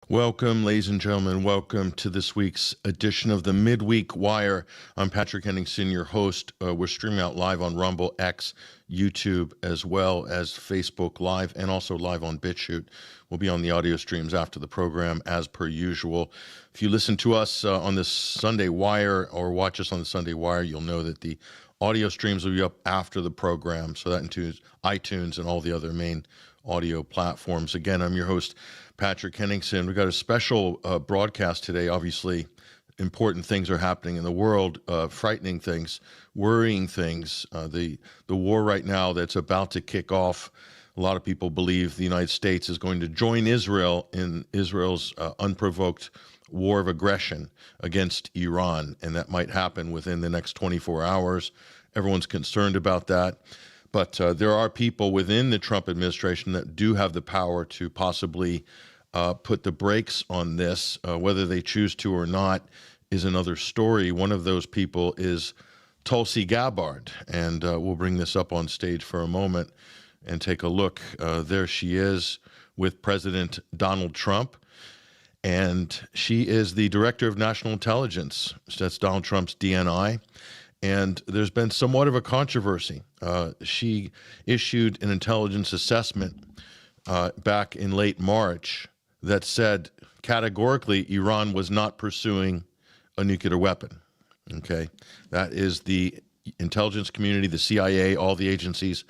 Welcome, ladies and gentlemen. Welcome to this week's edition of the Midweek Wire. I'm Patrick Henningsen, your host. We're streaming out live on Rumble, X, YouTube, as well as Facebook Live, and also live on BitChute. We'll be on the audio streams after the program, as per usual. If you listen to us on the Sunday Wire or watch us on the Sunday Wire, you'll know that the audio streams will be up after the program, so that includes iTunes and all the other main audio platforms. Again, I'm your host, Patrick Henningsen. We've got a special broadcast today. Obviously, important things are happening in the world, frightening things, worrying things. The war right now that's about to kick off, a lot of people believe the United States is going to join Israel in Israel's unprovoked war of aggression against Iran, and that might happen within the next 24 hours. Everyone's concerned about that. But there are people within the Trump administration that do have the power to possibly put the brakes on this. Whether they choose to or not is another story. One of those people is Tulsi Gabbard, and we'll bring this up on stage for a moment and take a look. There she is with President Donald Trump, and she is the Director of National Intelligence. That's Donald Trump's DNI. And there's been somewhat of a controversy. She issued an intelligence assessment back in late March that said categorically Iran was not pursuing a nuclear weapon. Okay, that is the intelligence community, the CIA, all the agencies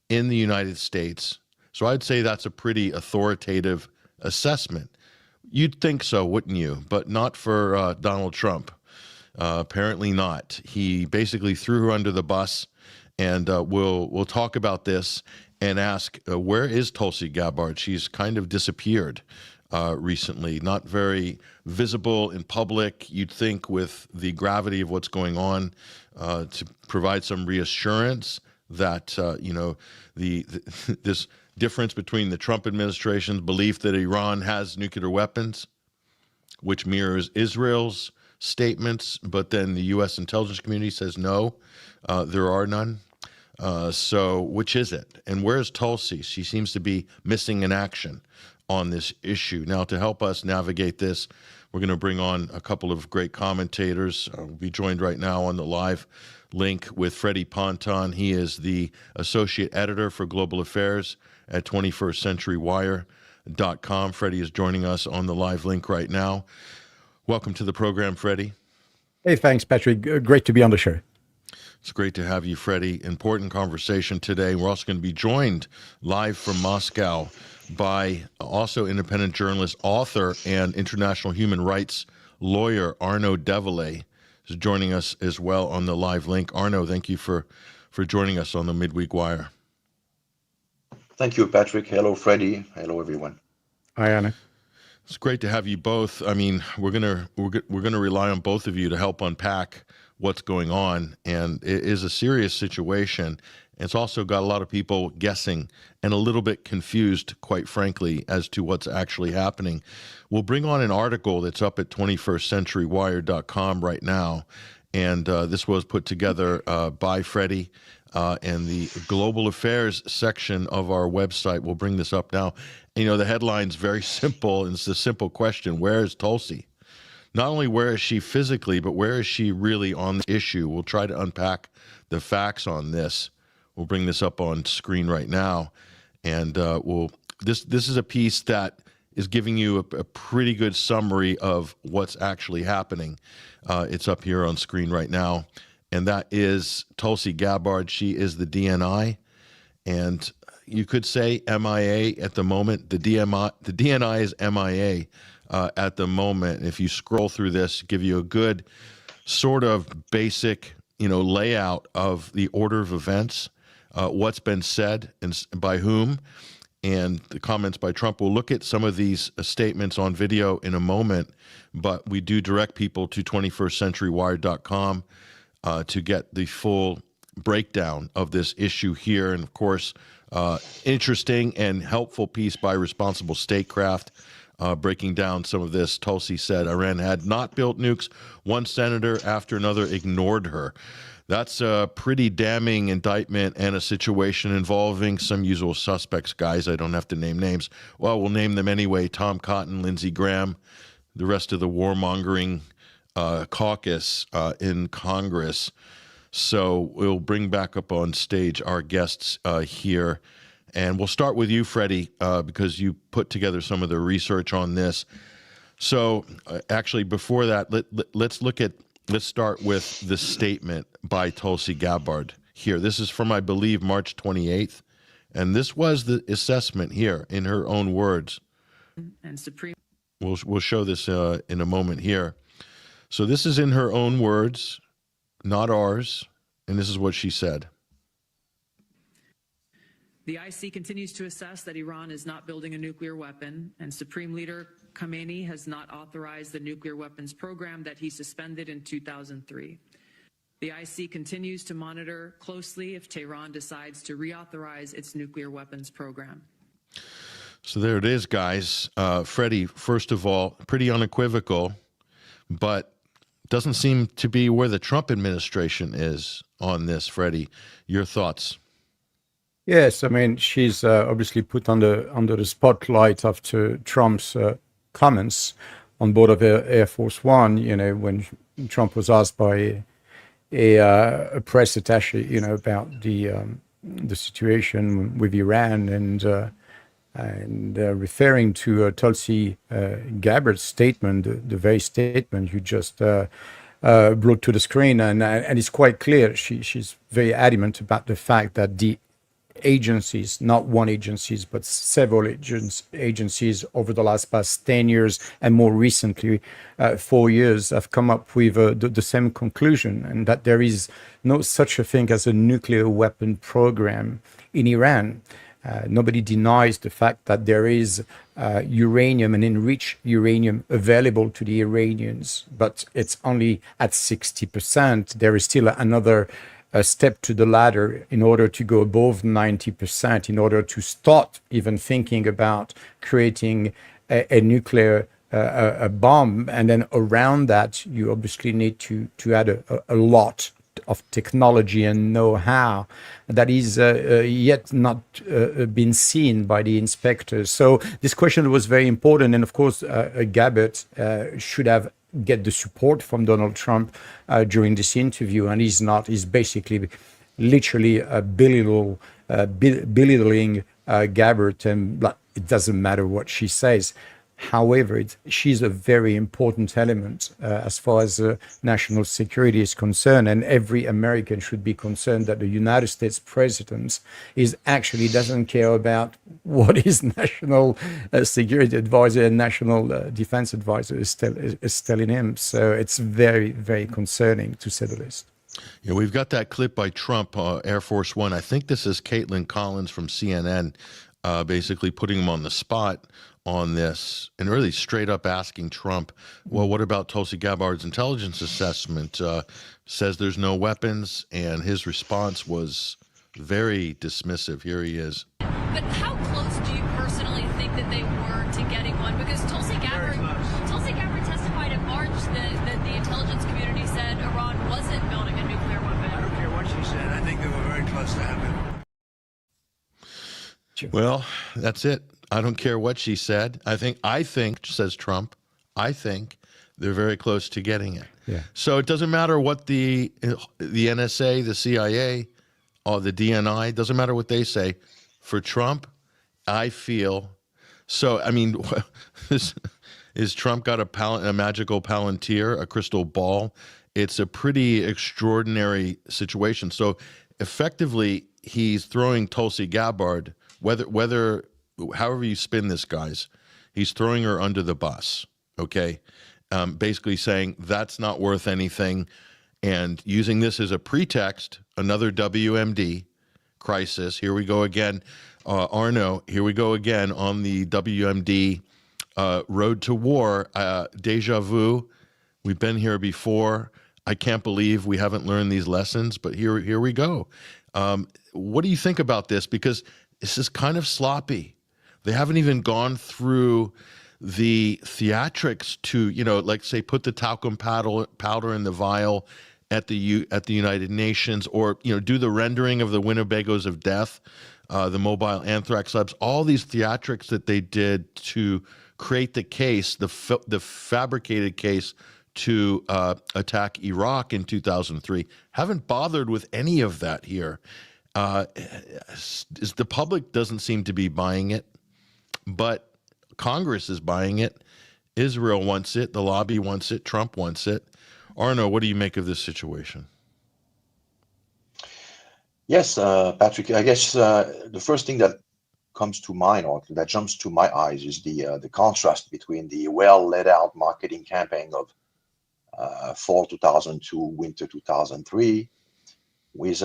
in the United States. So I'd say that's a pretty authoritative assessment. You'd think so, wouldn't you? But not for Donald Trump. Apparently not. He basically threw her under the bus, and we'll talk about this and ask, where is Tulsi Gabbard? She's kind of disappeared recently, not very visible in public. You'd think with the gravity of what's going on to provide some reassurance that, this difference between the Trump administration's belief that Iran has nuclear weapons, which mirrors Israel's statements, but then the U.S. intelligence community says no, there are none. So which is it? And where's Tulsi? She seems to be missing in action on this issue. Now, to help us navigate this, we're going to bring on a couple of great commentators. We'll be joined right now on the live link with Freddie Ponton. He is the Associate Editor for Global Affairs at 21stCenturyWire.com. Freddie is joining us on the live link right now. Welcome to the program, Freddie. Hey, thanks, Patrick. Great to be on the show. It's great to have you, Freddie. Important conversation today. We're also going to be joined live from Moscow by also independent journalist, author, and international human rights lawyer Arnaud Develay is joining us as well on the live link. Arnaud, thank you for joining us on the Midweek Wire. Thank you, Patrick. Hello, Freddie. Hello, everyone. Hi, Anna. It's great to have you both. I mean, we're gonna rely on both of you to help unpack what's going on, and it is a serious situation. It's also got a lot of people guessing and a little bit confused, quite frankly, as to what's actually happening. We'll bring on an article that's up at 21stCenturyWire.com right now, and this was put together by Freddie and the Global Affairs section of our website. We'll bring this up now. You know, the headline's very simple, and it's a simple question: where is Tulsi? Not only where is she physically, but where is she really on the issue? We'll try to unpack the facts on this. We'll bring this up on screen right now, and this is a piece that is giving you a pretty good summary of what's actually happening. It's up here on screen right now, and that is Tulsi Gabbard. She is the DNI, and you could say MIA at the moment. The DNI is MIA at the moment. If you scroll through this, give you a good sort of basic, layout of the order of events, what's been said and by whom, and the comments by Trump. We'll look at some of these statements on video in a moment, but we do direct people to 21stCenturyWire.com to get the full breakdown of this issue here. And of course, interesting and helpful piece by Responsible Statecraft, breaking down some of this. Tulsi said Iran had not built nukes. One senator after another ignored her. That's a pretty damning indictment and a situation involving some usual suspects, guys. I don't have to name names. Well, we'll name them anyway. Tom Cotton, Lindsey Graham, the rest of the warmongering caucus in Congress. So we'll bring back up on stage our guests here. And we'll start with you, Freddie, because you put together some of the research on this. So actually, before that, let's start with the statement by Tulsi Gabbard here. This is from, I believe, March 28th. And this was the assessment here in her own words. And Supreme. We'll show this in a moment here. So this is in her own words, not ours. And this is what she said. The IC continues to assess that Iran is not building a nuclear weapon, and Supreme Leader Khamenei has not authorized the nuclear weapons program that he suspended in 2003. The IC continues to monitor closely if Tehran decides to reauthorize its nuclear weapons program. So there it is, guys. Freddie, first of all, pretty unequivocal, but doesn't seem to be where the Trump administration is on this. Freddie, your thoughts? Yes, I mean, she's obviously put under the spotlight after Trump's comments on board of Air Force One, when Trump was asked by a press attaché, about the situation with Iran and referring to Tulsi Gabbard's statement, the very statement you just brought to the screen, and it's quite clear. She's very adamant about the fact that the agencies, not one agencies, but several agencies over the past 10 years and more recently 4 years have come up with the same conclusion, and that there is no such a thing as a nuclear weapon program in Iran. Nobody denies the fact that there is uranium and enriched uranium available to the Iranians, but it's only at 60%. There is still another step to the ladder in order to go above 90%, in order to start even thinking about creating a nuclear bomb. And then around that, you obviously need to add a lot of technology and know-how that is yet not been seen by the inspectors. So this question was very important. And of course, Gabbard should have get the support from Donald Trump during this interview, and he's not. He's basically literally belittling Gabbard, and it doesn't matter what she says. However, she's a very important element as far as national security is concerned, and every American should be concerned that the United States president doesn't care about what his national security advisor and national defense advisor is telling him. So it's very, very concerning, to say the least. Yeah, we've got that clip by Trump, Air Force One. I think this is Caitlin Collins from CNN, basically putting him on the spot on this and really straight up asking Trump, well, what about Tulsi Gabbard's intelligence assessment? Says there's no weapons, and his response was very dismissive. Here he is. But how close do you personally think that they were to getting one? Because Tulsi Gabbard testified in March that the intelligence community said Iran wasn't building a nuclear weapon. I don't care what she said. I think they were very close to having it. Well, that's it. I don't care what she said. I think, says Trump, I think they're very close to getting it. Yeah. So it doesn't matter what the NSA, the CIA, or the DNI, doesn't matter what they say. For Trump, I feel so. I mean, is Trump got a magical palantir, a crystal ball? It's a pretty extraordinary situation. So effectively, he's throwing Tulsi Gabbard, however you spin this, guys, he's throwing her under the bus, okay? Basically saying that's not worth anything, and using this as a pretext, another WMD crisis. Here we go again. Arnaud, here we go again on the WMD road to war. Deja vu. We've been here before. I can't believe we haven't learned these lessons, but here we go. What do you think about this? Because this is kind of sloppy. They haven't even gone through the theatrics to, like say, put the talcum powder in the vial at the United Nations, or do the rendering of the Winnebagos of death, the mobile anthrax labs, all these theatrics that they did to create the case, the fabricated case to attack Iraq in 2003, haven't bothered with any of that here. The public doesn't seem to be buying it, but Congress is buying it. Israel wants it. The lobby wants it. Trump wants it. Arnaud, what do you make of this situation? Yes, Patrick, I guess the first thing that comes to mind, or that jumps to my eyes, is the contrast between the well laid out marketing campaign of fall 2002, winter 2003, with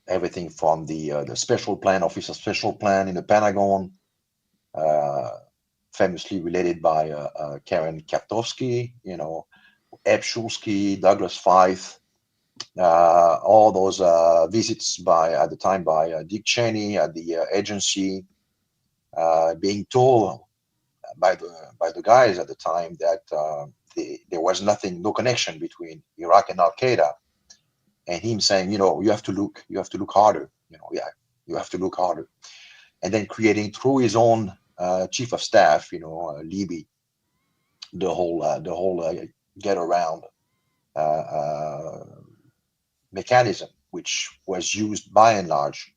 everything from the special plan, official special plan in the Pentagon, famously related by Karen Kartovsky, Eb Shulsky, Douglas Feith, all those visits at the time by Dick Cheney at the agency, being told by the guys at the time that there was no connection between Iraq and Al Qaeda, and him saying, you have to look harder, you have to look harder, and then creating through his own chief of staff, Libby, the whole get around mechanism, which was used by and large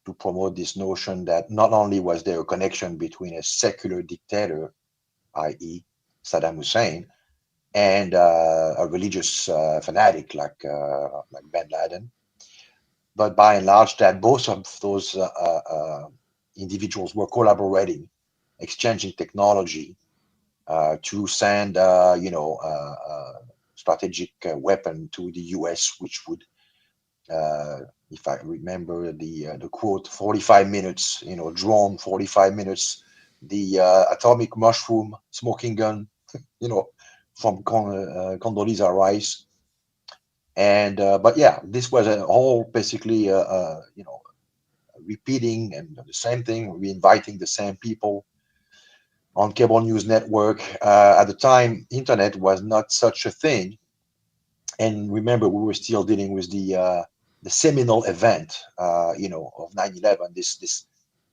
to promote this notion that not only was there a connection between a secular dictator, i.e. Saddam Hussein, and a religious fanatic like bin Laden, but by and large that both of those individuals were collaborating, exchanging technology to send strategic weapon to the US, which would, if I remember the quote, 45 minutes, drone, 45 minutes, the atomic mushroom smoking gun, from Condoleezza Rice. And but yeah, this was a whole basically repeating and the same thing, reinviting the same people on cable news network. At the time, internet was not such a thing, and remember, we were still dealing with the seminal event, of 9/11.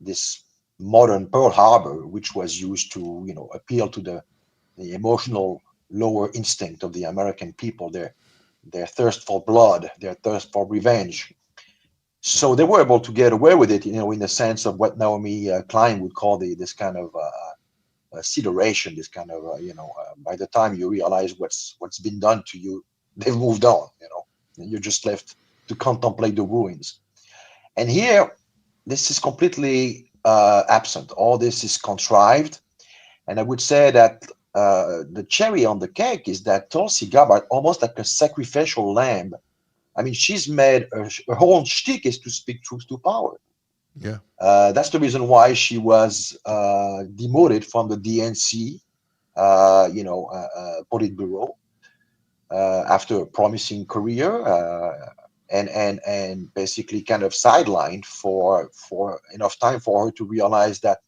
This modern Pearl Harbor, which was used to appeal to the emotional lower instinct of the American people, their thirst for blood, their thirst for revenge. So they were able to get away with it, in the sense of what Naomi Klein would call this kind of consideration, this kind of by the time you realize what's been done to you, they've moved on, and you're just left to contemplate the ruins. And here, this is completely absent. All this is contrived, and I would say that the cherry on the cake is that Tulsi Gabbard, almost like a sacrificial lamb, I mean, she's made her whole shtick is to speak truth to power. Yeah. That's the reason why she was demoted from the DNC, Politburo, after a promising career, and basically kind of sidelined for enough time for her to realize that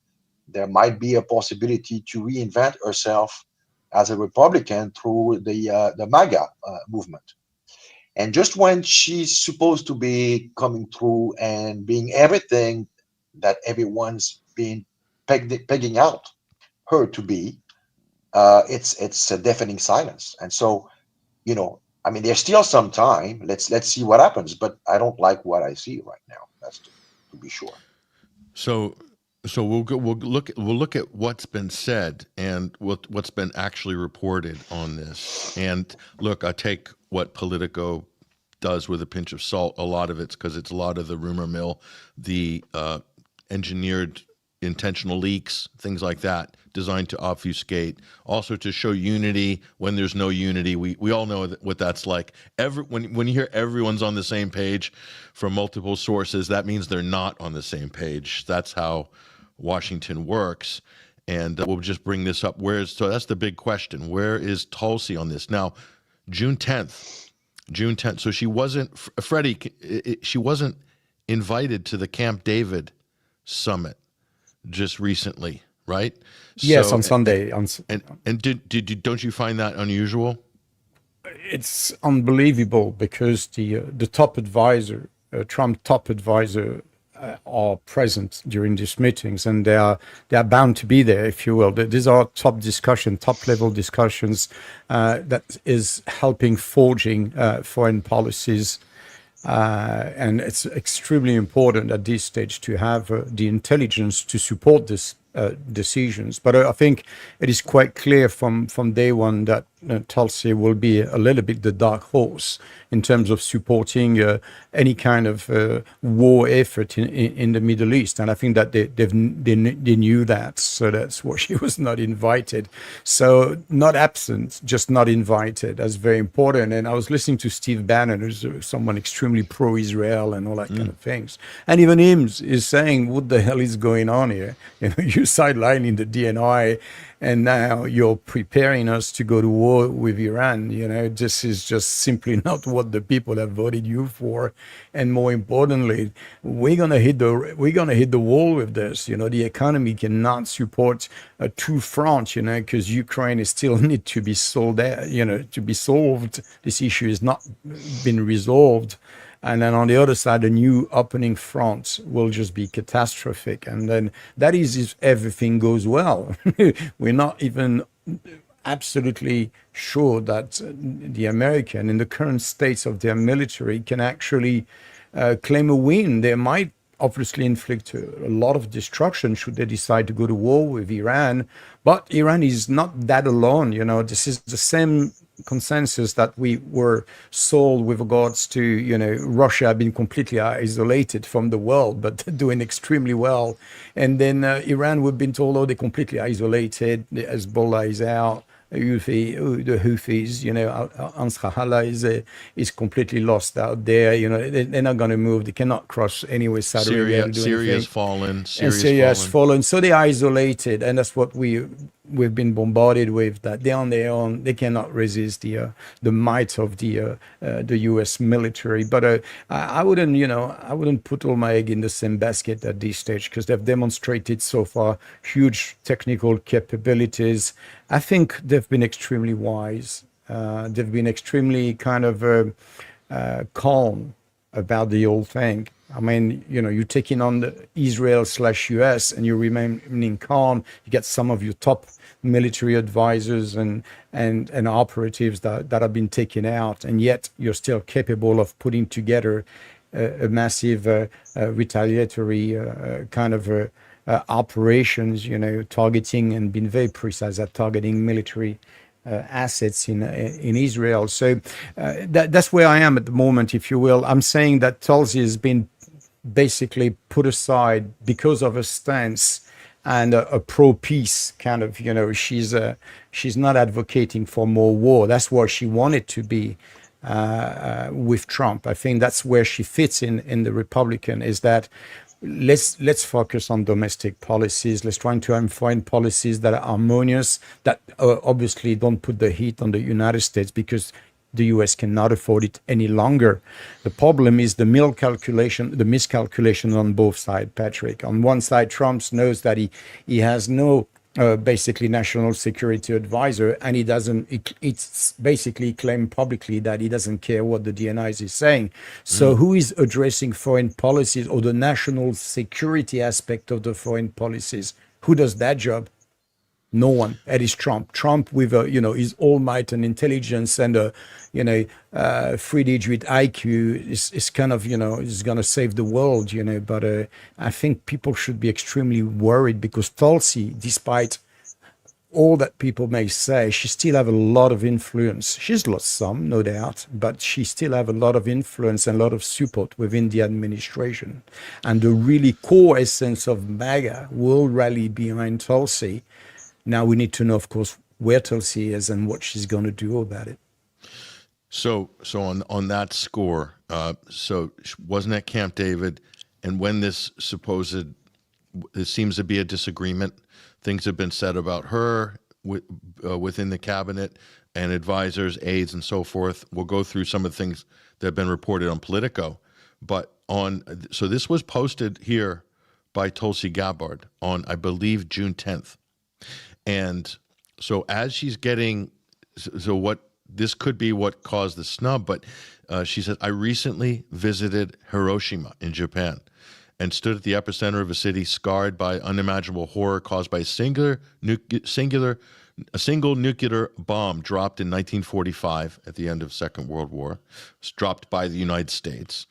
there might be a possibility to reinvent herself as a Republican through the MAGA movement. And just when she's supposed to be coming through and being everything that everyone's been pegging out her to be, it's a deafening silence. And so, I mean, there's still some time. Let's see what happens. But I don't like what I see right now. That's to be sure. So we'll look at what's been said and what's been actually reported on this. And look, I take what Politico does with a pinch of salt. A lot of it's because it's a lot of the rumor mill, the engineered intentional leaks, things like that, designed to obfuscate, also to show unity when there's no unity. We all know what that's like. When you hear everyone's on the same page from multiple sources, that means they're not on the same page. That's how Washington works. And we'll just bring this up. So that's the big question. Where is Tulsi on this? Now, June 10th. So she wasn't, Freddie, she wasn't invited to the Camp David summit just recently, right? Yes, So, on Sunday. and don't you find that unusual? It's unbelievable because the top advisor, Trump top advisor, are present during these meetings, and they are bound to be there, if you will. These are top level discussions that is helping forging foreign policies. And it's extremely important at this stage to have the intelligence to support this decisions. But I think it is quite clear from day one that Tulsi will be a little bit the dark horse in terms of supporting any kind of war effort in the Middle East. And I think that they knew that. So that's why she was not invited. So not absent, just not invited. That's very important. And I was listening to Steve Bannon, who's someone extremely pro-Israel and all that kind of things. And even him is saying, what the hell is going on here? You know, you're sidelining the DNI, and now you're preparing us to go to war with Iran. You know, this is just simply not what the people have voted you for. And more importantly, we're gonna hit the wall with this. You know, the economy cannot support a two front. You know, because Ukraine is still need to be sold. You know, to be solved. This issue has not been resolved. And then on the other side, a new opening front will just be catastrophic. And then that is if everything goes well. We're not even absolutely sure that the American, in the current states of their military, can actually claim a win. They might obviously inflict a lot of destruction should they decide to go to war with Iran. But Iran is not that alone. You know, this is the same consensus that we were sold with regards to, you know, Russia being completely isolated from the world, but doing extremely well. And then Iran, we've been told, oh, they're completely isolated. The Hezbollah is out. The Houthis, you know, Ansarallah is completely lost out there. You know, they're not going to move. They cannot cross anywhere. Saudi Arabia. Syria's fallen. Syria has fallen. So they are isolated, and that's what we've been bombarded with. That they're on their own. They cannot resist the might of the U.S. military. But I wouldn't put all my egg in the same basket at this stage, because they've demonstrated so far huge technical capabilities. I think they've been extremely wise. They've been extremely kind of calm about the whole thing. I mean, you know, you're taking on the Israel/US and you're remaining calm. You get some of your top military advisors and operatives that have been taken out, and yet you're still capable of putting together a massive retaliatory kind of operations, you know, targeting and being very precise at targeting military assets in Israel. So that's where I am at the moment, if you will. I'm saying that Tulsi has been basically put aside because of her stance and a pro-peace kind of, you know, she's not advocating for more war. That's where she wanted to be with Trump. I think that's where she fits in the Republican, is that let's focus on domestic policies. Let's try to find policies that are harmonious, that obviously don't put the heat on the United States, because the US cannot afford it any longer. The problem is the miscalculation on both sides, Patrick. On one side, Trump knows that he has no basically national security advisor, and it's basically claimed publicly that he doesn't care what the DNI is saying. So who is addressing foreign policies or the national security aspect of the foreign policies? Who does that job? No one. It is Trump. Trump with his all might and intelligence and 3-digit IQ is kind of, is going to save the world, But I think people should be extremely worried, because Tulsi, despite all that people may say, she still have a lot of influence. She's lost some, no doubt, but she still have a lot of influence and a lot of support within the administration. And the really core essence of MAGA will rally behind Tulsi. Now we need to know, of course, where Tulsi is and what she's going to do about it. So on that score, so wasn't at Camp David, and when there seems to be a disagreement, things have been said about her within the cabinet and advisors, aides, and so forth. We'll go through some of the things that have been reported on Politico, so this was posted here by Tulsi Gabbard on, I believe, June 10th. And so as she's getting, so what this could be what caused the snub, but she said, I recently visited Hiroshima in Japan and stood at the epicenter of a city scarred by unimaginable horror caused by a single nuclear bomb dropped in 1945 at the end of Second World War. It was dropped by the United States,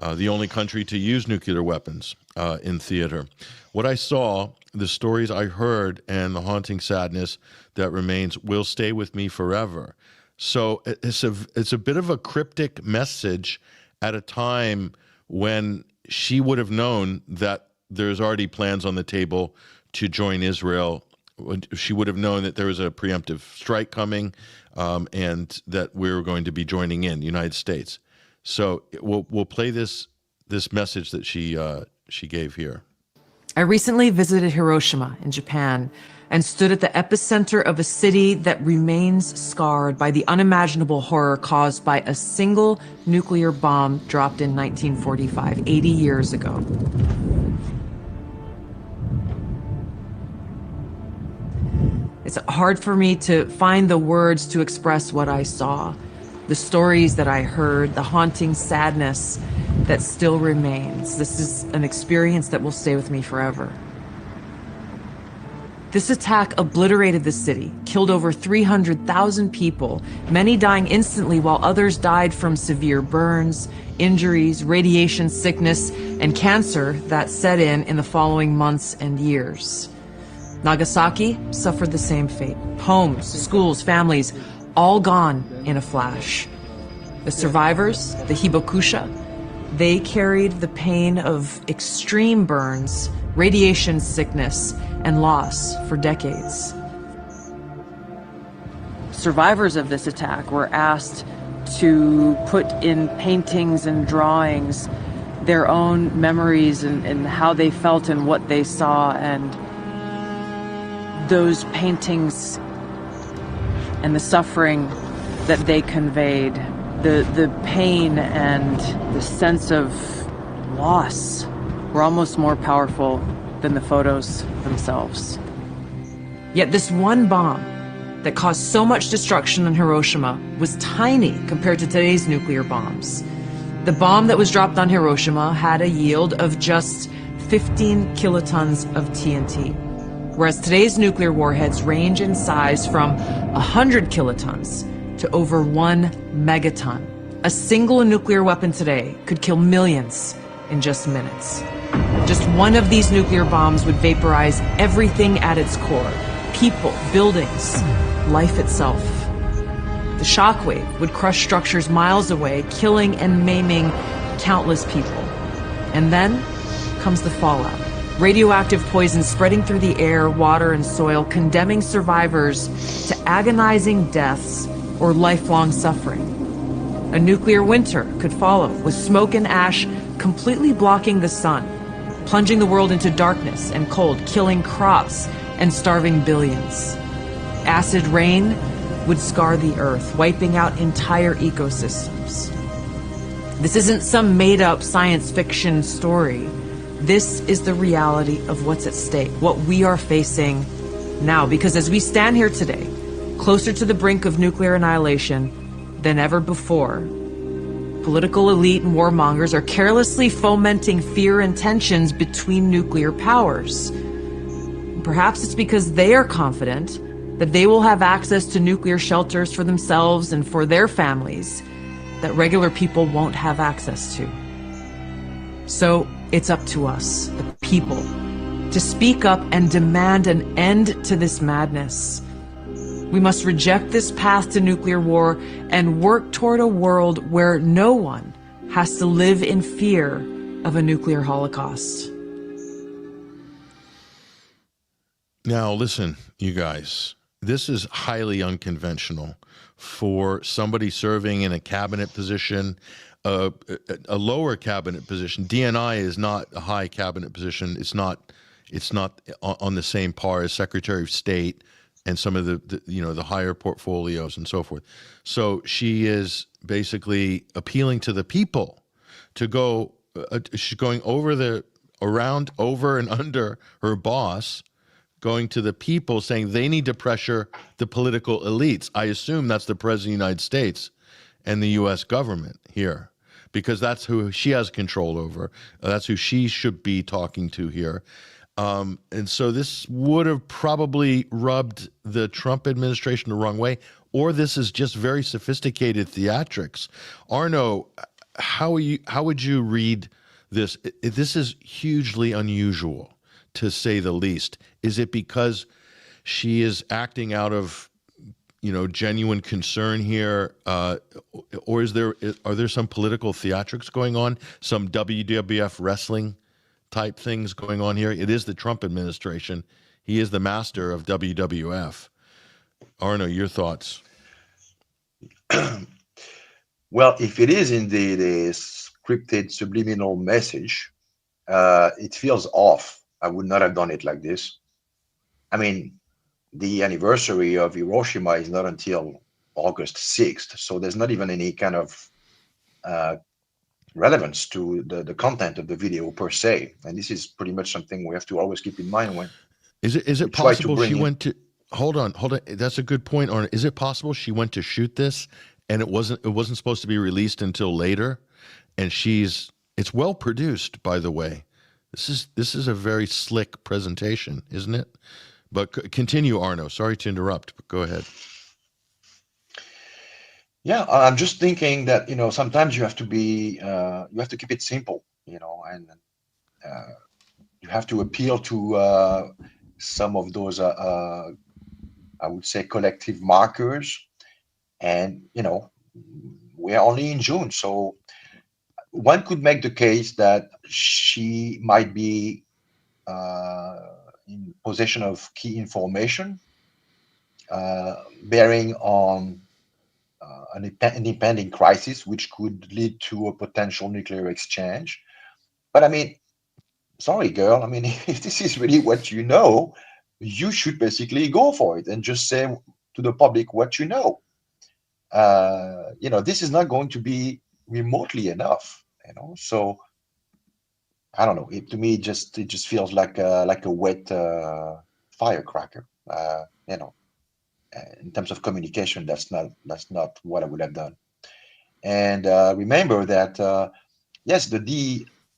the only country to use nuclear weapons in theater. What I saw, the stories I heard, and the haunting sadness that remains will stay with me forever. So it's a bit of a cryptic message at a time when she would have known that there's already plans on the table to join Israel. She would have known that there was a preemptive strike coming, and that we were going to be joining in the United States. So we'll play this message that she gave here. I recently visited Hiroshima in Japan and stood at the epicenter of a city that remains scarred by the unimaginable horror caused by a single nuclear bomb dropped in 1945, 80 years ago. It's hard for me to find the words to express what I saw, the stories that I heard, the haunting sadness that still remains. This is an experience that will stay with me forever. This attack obliterated the city, killed over 300,000 people, many dying instantly while others died from severe burns, injuries, radiation sickness, and cancer that set in the following months and years. Nagasaki suffered the same fate. Homes, schools, families, all gone in a flash. The survivors, the hibakusha, they carried the pain of extreme burns, radiation sickness, and loss for decades. Survivors of this attack were asked to put in paintings and drawings their own memories and how they felt and what they saw, and those paintings and the suffering that they conveyed, the pain and the sense of loss were almost more powerful than the photos themselves. Yet this one bomb that caused so much destruction in Hiroshima was tiny compared to today's nuclear bombs. The bomb that was dropped on Hiroshima had a yield of just 15 kilotons of TNT, whereas today's nuclear warheads range in size from 100 kilotons to over 1 megaton. A single nuclear weapon today could kill millions in just minutes. Just one of these nuclear bombs would vaporize everything at its core: people, buildings, life itself. The shockwave would crush structures miles away, killing and maiming countless people. And then comes the fallout. Radioactive poison spreading through the air, water, and soil, condemning survivors to agonizing deaths or lifelong suffering. A nuclear winter could follow, with smoke and ash completely blocking the sun, plunging the world into darkness and cold, killing crops and starving billions. Acid rain would scar the earth, wiping out entire ecosystems. This isn't some made-up science fiction story. This is the reality of what's at stake, what we are facing now. Because as we stand here today, closer to the brink of nuclear annihilation than ever before, political elite and warmongers are carelessly fomenting fear and tensions between nuclear powers. Perhaps it's because they are confident that they will have access to nuclear shelters for themselves and for their families that regular people won't have access to. So it's up to us, the people, to speak up and demand an end to this madness. We must reject this path to nuclear war and work toward a world where no one has to live in fear of a nuclear holocaust. Now, listen, you guys, this is highly unconventional for somebody serving in a cabinet position, a lower cabinet position. DNI is not a high cabinet position. It's not on the same par as Secretary of State and some of the higher portfolios and so forth. So she is basically appealing to the people to go. She's going over and under her boss, going to the people saying they need to pressure the political elites. I assume that's the President of the United States and the U.S. government here, because that's who she has control over. That's who she should be talking to here. And so this would have probably rubbed the Trump administration the wrong way, or this is just very sophisticated theatrics. Arnaud, how would you read this? This is hugely unusual, to say the least. Is it because she is acting out of, genuine concern here, or are there some political theatrics going on, some WWF wrestling type things going on here? It is the Trump administration. He is the master of WWF. Arnaud, your thoughts? Well, if it is indeed a scripted subliminal message, it feels off. I would not have done it like this. I mean, the anniversary of Hiroshima is not until August 6th, so there's not even any kind of relevance to the content of the video per se. And this is pretty much something we have to always keep in mind when. Is it possible she went to? Hold on. That's a good point, Arnaud. Is it possible she went to shoot this and it wasn't supposed to be released until later? And it's well produced, by the way. This is a very slick presentation, isn't it? But continue, Arnaud. Sorry to interrupt, but go ahead. Yeah, I'm just thinking that, sometimes you have to keep it simple, and you have to appeal to some of those, I would say, collective markers. And, we are only in June, so one could make the case that she might be in possession of key information bearing on an impending crisis, which could lead to a potential nuclear exchange. But I mean, sorry, girl. I mean, if this is really what you know, you should basically go for it and just say to the public what you know. This is not going to be remotely enough. So I don't know. To me, it just feels like a wet firecracker. In terms of communication, that's not what I would have done. And remember that yes, the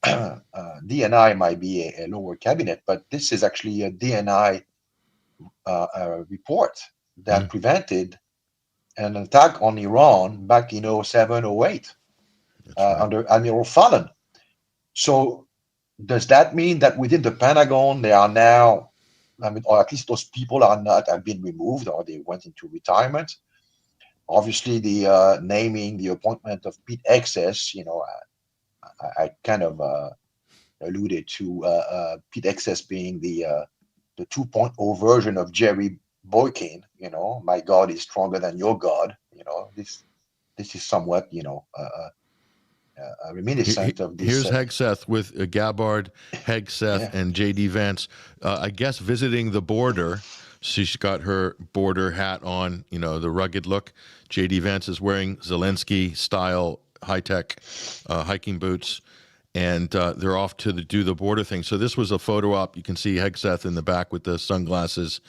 DNI might be a lower cabinet, but this is actually a DNI report that prevented an attack on Iran back in 2007, 2008 under Admiral Fallon. So does that mean that within the Pentagon they are now, or at least those people have been removed, or they went into retirement? Obviously, the naming, the appointment of Pete Excess, I kind of alluded to Pete Excess being the 2.0 version of Jerry Boykin. My God is stronger than your God. This is somewhat, reminiscent of this. Here's Hegseth with Gabbard, Hegseth, and J.D. Vance, I guess, visiting the border. She's got her border hat on, the rugged look. J.D. Vance is wearing Zelensky-style high-tech hiking boots, and they're off to do the border thing. So this was a photo op. You can see Hegseth in the back with the sunglasses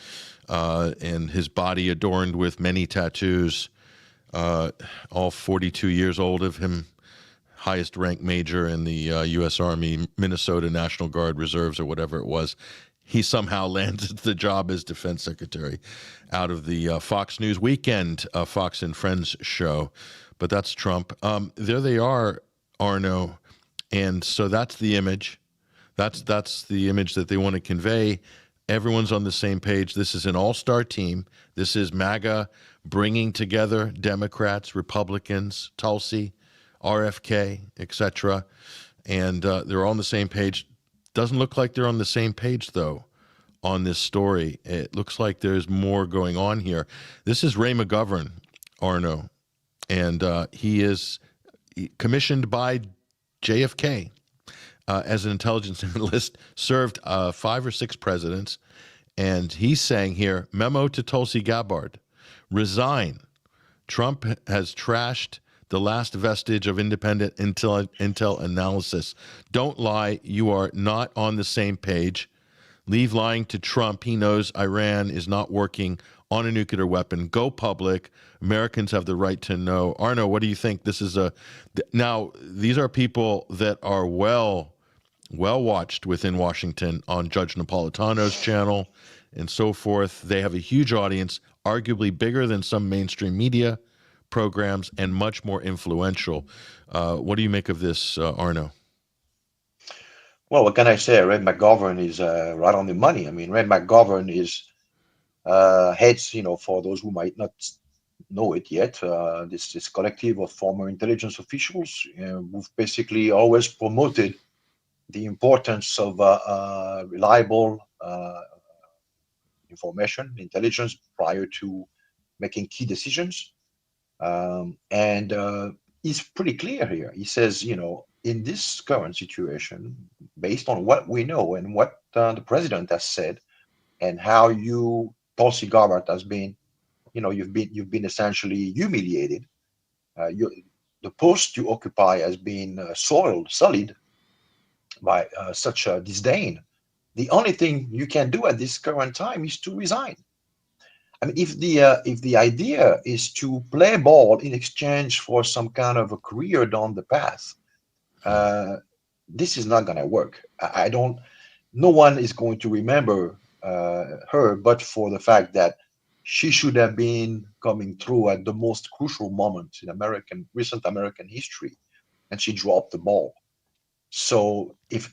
and his body adorned with many tattoos, all 42 years old of him. Highest ranked major in the U.S. Army, Minnesota National Guard Reserves, or whatever it was. He somehow landed the job as defense secretary out of the Fox News Weekend, Fox and Friends show. But that's Trump. There they are, Arnaud. And so that's the image. That's the image that they want to convey. Everyone's on the same page. This is an all-star team. This is MAGA bringing together Democrats, Republicans, Tulsi, RFK, etc., and they're all on the same page. Doesn't look like they're on the same page, though, on this story. It looks like there's more going on here. This is Ray McGovern, Arnaud, and he is commissioned by JFK as an intelligence analyst, served 5 or 6 presidents, and he's saying here, memo to Tulsi Gabbard, resign. Trump has trashed the last vestige of independent intel analysis. Don't lie. You are not on the same page. Leave lying to Trump. He knows Iran is not working on a nuclear weapon. Go public. Americans have the right to know. Arnaud, what do you think? This is now, these are people that are well watched within Washington on Judge Napolitano's channel and so forth. They have a huge audience, arguably bigger than some mainstream media programs and much more influential. What do you make of this, Arnaud? Well, what can I say? Red McGovern is right on the money. I mean, Red McGovern is heads, for those who might not know it yet, this collective of former intelligence officials who've basically always promoted the importance of reliable information, intelligence prior to making key decisions. And he's pretty clear here. He says, in this current situation, based on what we know and what the president has said, and how Tulsi Gabbard has been, you've been essentially humiliated. The post you occupy has been sullied by such a disdain. The only thing you can do at this current time is to resign. I mean, if the idea is to play ball in exchange for some kind of a career down the path, this is not going to work. No one is going to remember her, but for the fact that she should have been coming through at the most crucial moment in recent American history, and she dropped the ball. So if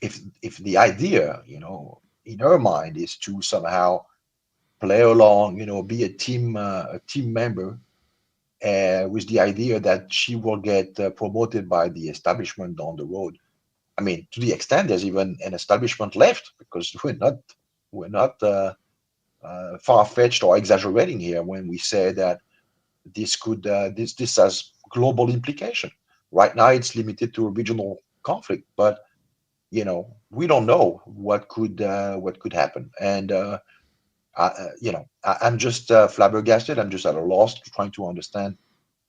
the idea, in her mind is to somehow play along, be a team member, with the idea that she will get promoted by the establishment down the road. I mean, to the extent there's even an establishment left, because we're not far-fetched or exaggerating here when we say that this has global implication. Right now, it's limited to a regional conflict, but we don't know what could happen. And I'm just flabbergasted. I'm just at a loss trying to understand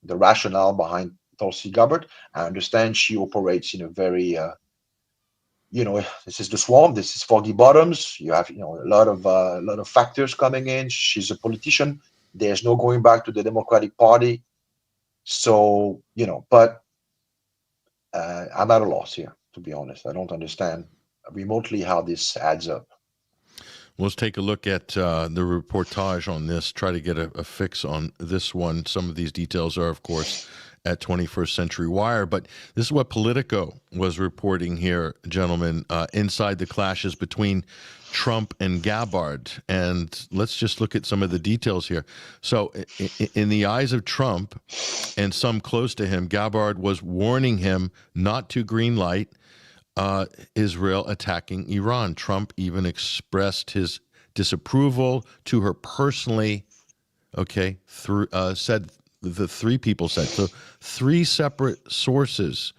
the rationale behind Tulsi Gabbard. I understand she operates in a very this is the swamp. This is foggy bottoms. You have a lot of factors coming in. She's a politician. There's no going back to the Democratic Party. So but I'm at a loss here, to be honest. I don't understand remotely how this adds up. Let's take a look at the reportage on this, try to get a fix on this one. Some of these details are, of course, at 21st Century Wire, but this is what Politico was reporting here, gentlemen, inside the clashes between Trump and Gabbard. And let's just look at some of the details here. So in the eyes of Trump and some close to him, Gabbard was warning him not to greenlight Israel attacking Iran. Trump even expressed his disapproval to her personally. Okay, said the three people said. So three separate sources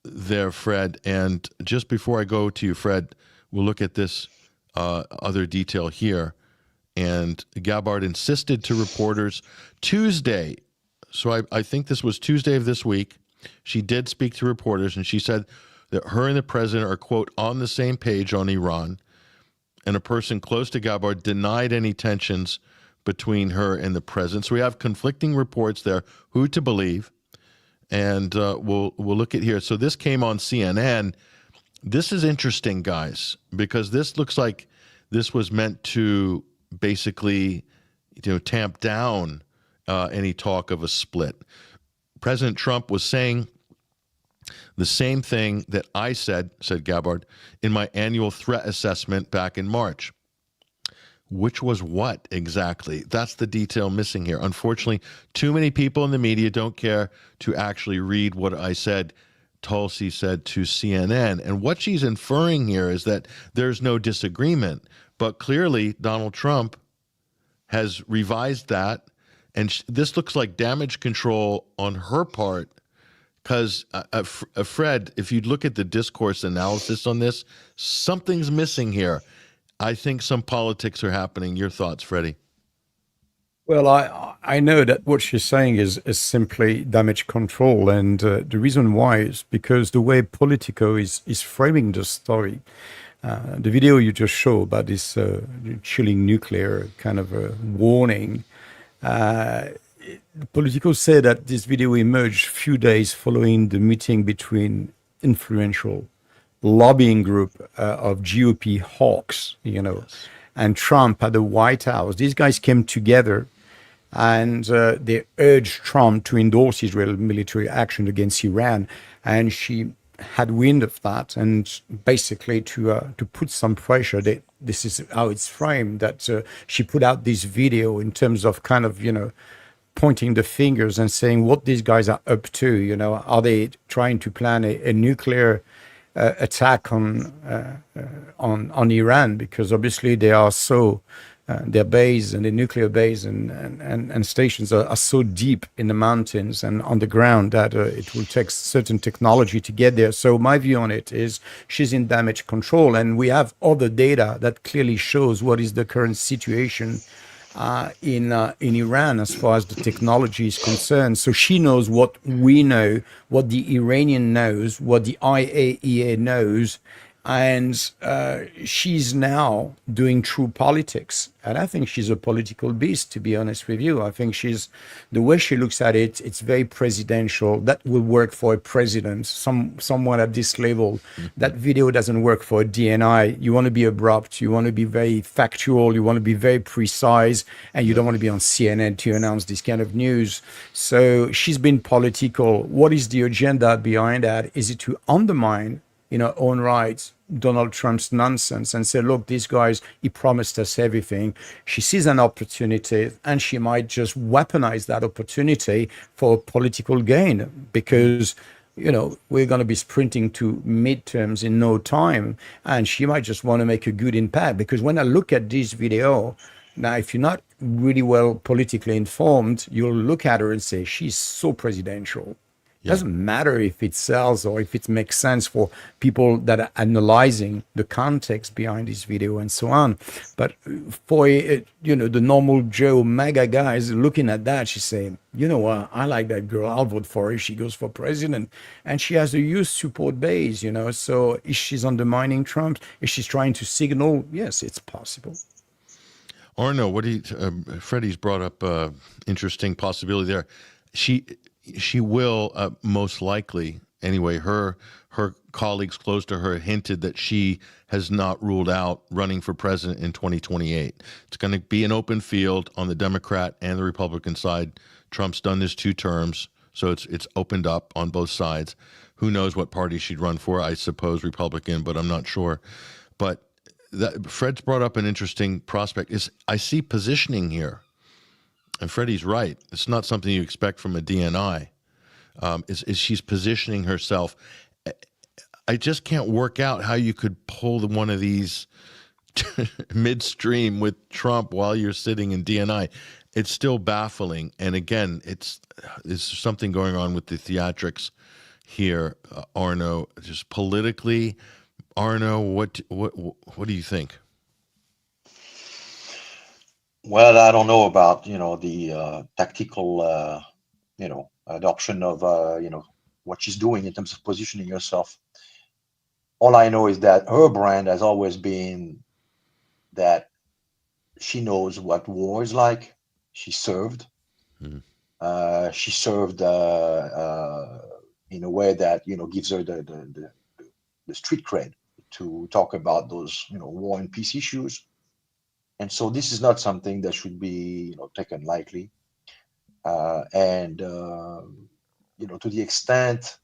there, Fred. And just before I go to you, Fred, we'll look at this other detail here. And Gabbard insisted to reporters Tuesday. So I think this was Tuesday of this week. She did speak to reporters, and she said that her and the president are, quote, on the same page on Iran. And a person close to Gabbard denied any tensions between her and the president. So we have conflicting reports there, who to believe. And we'll look at here. So this came on CNN. This is interesting, guys, because this looks like this was meant to basically, tamp down any talk of a split. President Trump was saying the same thing that I said Gabbard, in my annual threat assessment back in March. Which was what exactly? That's the detail missing here. Unfortunately, too many people in the media don't care to actually read what I said. Tulsi said to CNN. And what she's inferring here is that there's no disagreement. But clearly, Donald Trump has revised that. And this looks like damage control on her part. Because, Fred, if you look at the discourse analysis on this, something's missing here. I think some politics are happening. Your thoughts, Freddie? Well, I know that what she's saying is simply damage control. And the reason why is because the way Politico is framing the story, The video you just showed about this chilling nuclear kind of a warning, Politico said that this video emerged a few days following the meeting between influential lobbying group of GOP hawks, and Trump at the White House. These guys came together and they urged Trump to endorse Israel military action against Iran. And she had wind of that, and basically to put some pressure. This is how it's framed, that she put out this video in terms of kind of, pointing the fingers and saying what these guys are up to. Are they trying to plan a nuclear attack on Iran? Because obviously they are so their base and the nuclear base and stations are so deep in the mountains and on the ground that it will take certain technology to get there. So my view on it is she's in damage control, and we have other data that clearly shows what is the current situation in Iran as far as the technology is concerned. So she knows what we know, what the Iranian knows, what the IAEA knows, and she's now doing true politics. And I think she's a political beast, to be honest with you. I think the way she looks at it, it's very presidential. That will work for a president, someone at this level. That video doesn't work for a DNI. You want to be abrupt, you want to be very factual, you want to be very precise, and you don't want to be on CNN to announce this kind of news. So she's been political. What is the agenda behind that? Is it to undermine, in her own right, Donald Trump's nonsense and say, look, these guys, he promised us everything. She sees an opportunity and she might just weaponize that opportunity for political gain, because, we're going to be sprinting to midterms in no time. And she might just want to make a good impact, because when I look at this video, now, if you're not really well politically informed, you'll look at her and say, she's so presidential. It doesn't matter if it sells or if it makes sense for people that are analyzing the context behind this video and so on. But for the normal Joe MAGA guys looking at that, she's saying, what, I like that girl, I'll vote for her if she goes for president. And she has a huge support base, So is she undermining Trump? Is she trying to signal? Yes, it's possible. Arnaud, Freddie's brought up interesting possibility there. She will most likely, anyway, her colleagues close to her hinted that she has not ruled out running for president in 2028. It's going to be an open field on the Democrat and the Republican side. Trump's done this 2 terms, so it's opened up on both sides. Who knows what party she'd run for? I suppose Republican, but I'm not sure. But Fred's brought up an interesting prospect. I see positioning here. And Freddie's right. It's not something you expect from a DNI. Is she's positioning herself. I just can't work out how you could pull one of these midstream with Trump while you're sitting in DNI. It's still baffling. And again, it's something going on with the theatrics here, Arnaud. Just politically, Arnaud, what do you think? Well, I don't know about, the tactical, adoption of, what she's doing in terms of positioning herself. All I know is that her brand has always been that she knows what war is like. She served. She served in a way that, gives her the street cred to talk about those, war and peace issues. And so this is not something that should be, taken lightly. To the extent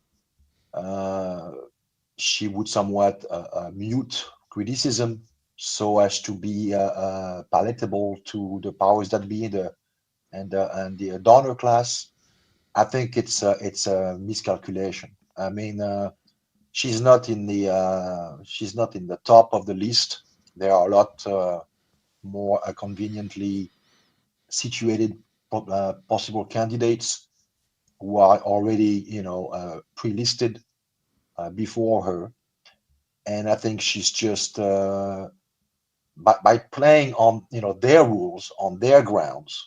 she would somewhat mute criticism so as to be palatable to the powers that be and the donor class, I think it's a miscalculation. I mean, she's not in the top of the list. There are a lot more conveniently situated possible candidates who are already, pre-listed before her, and I think she's just by playing on their rules, on their grounds,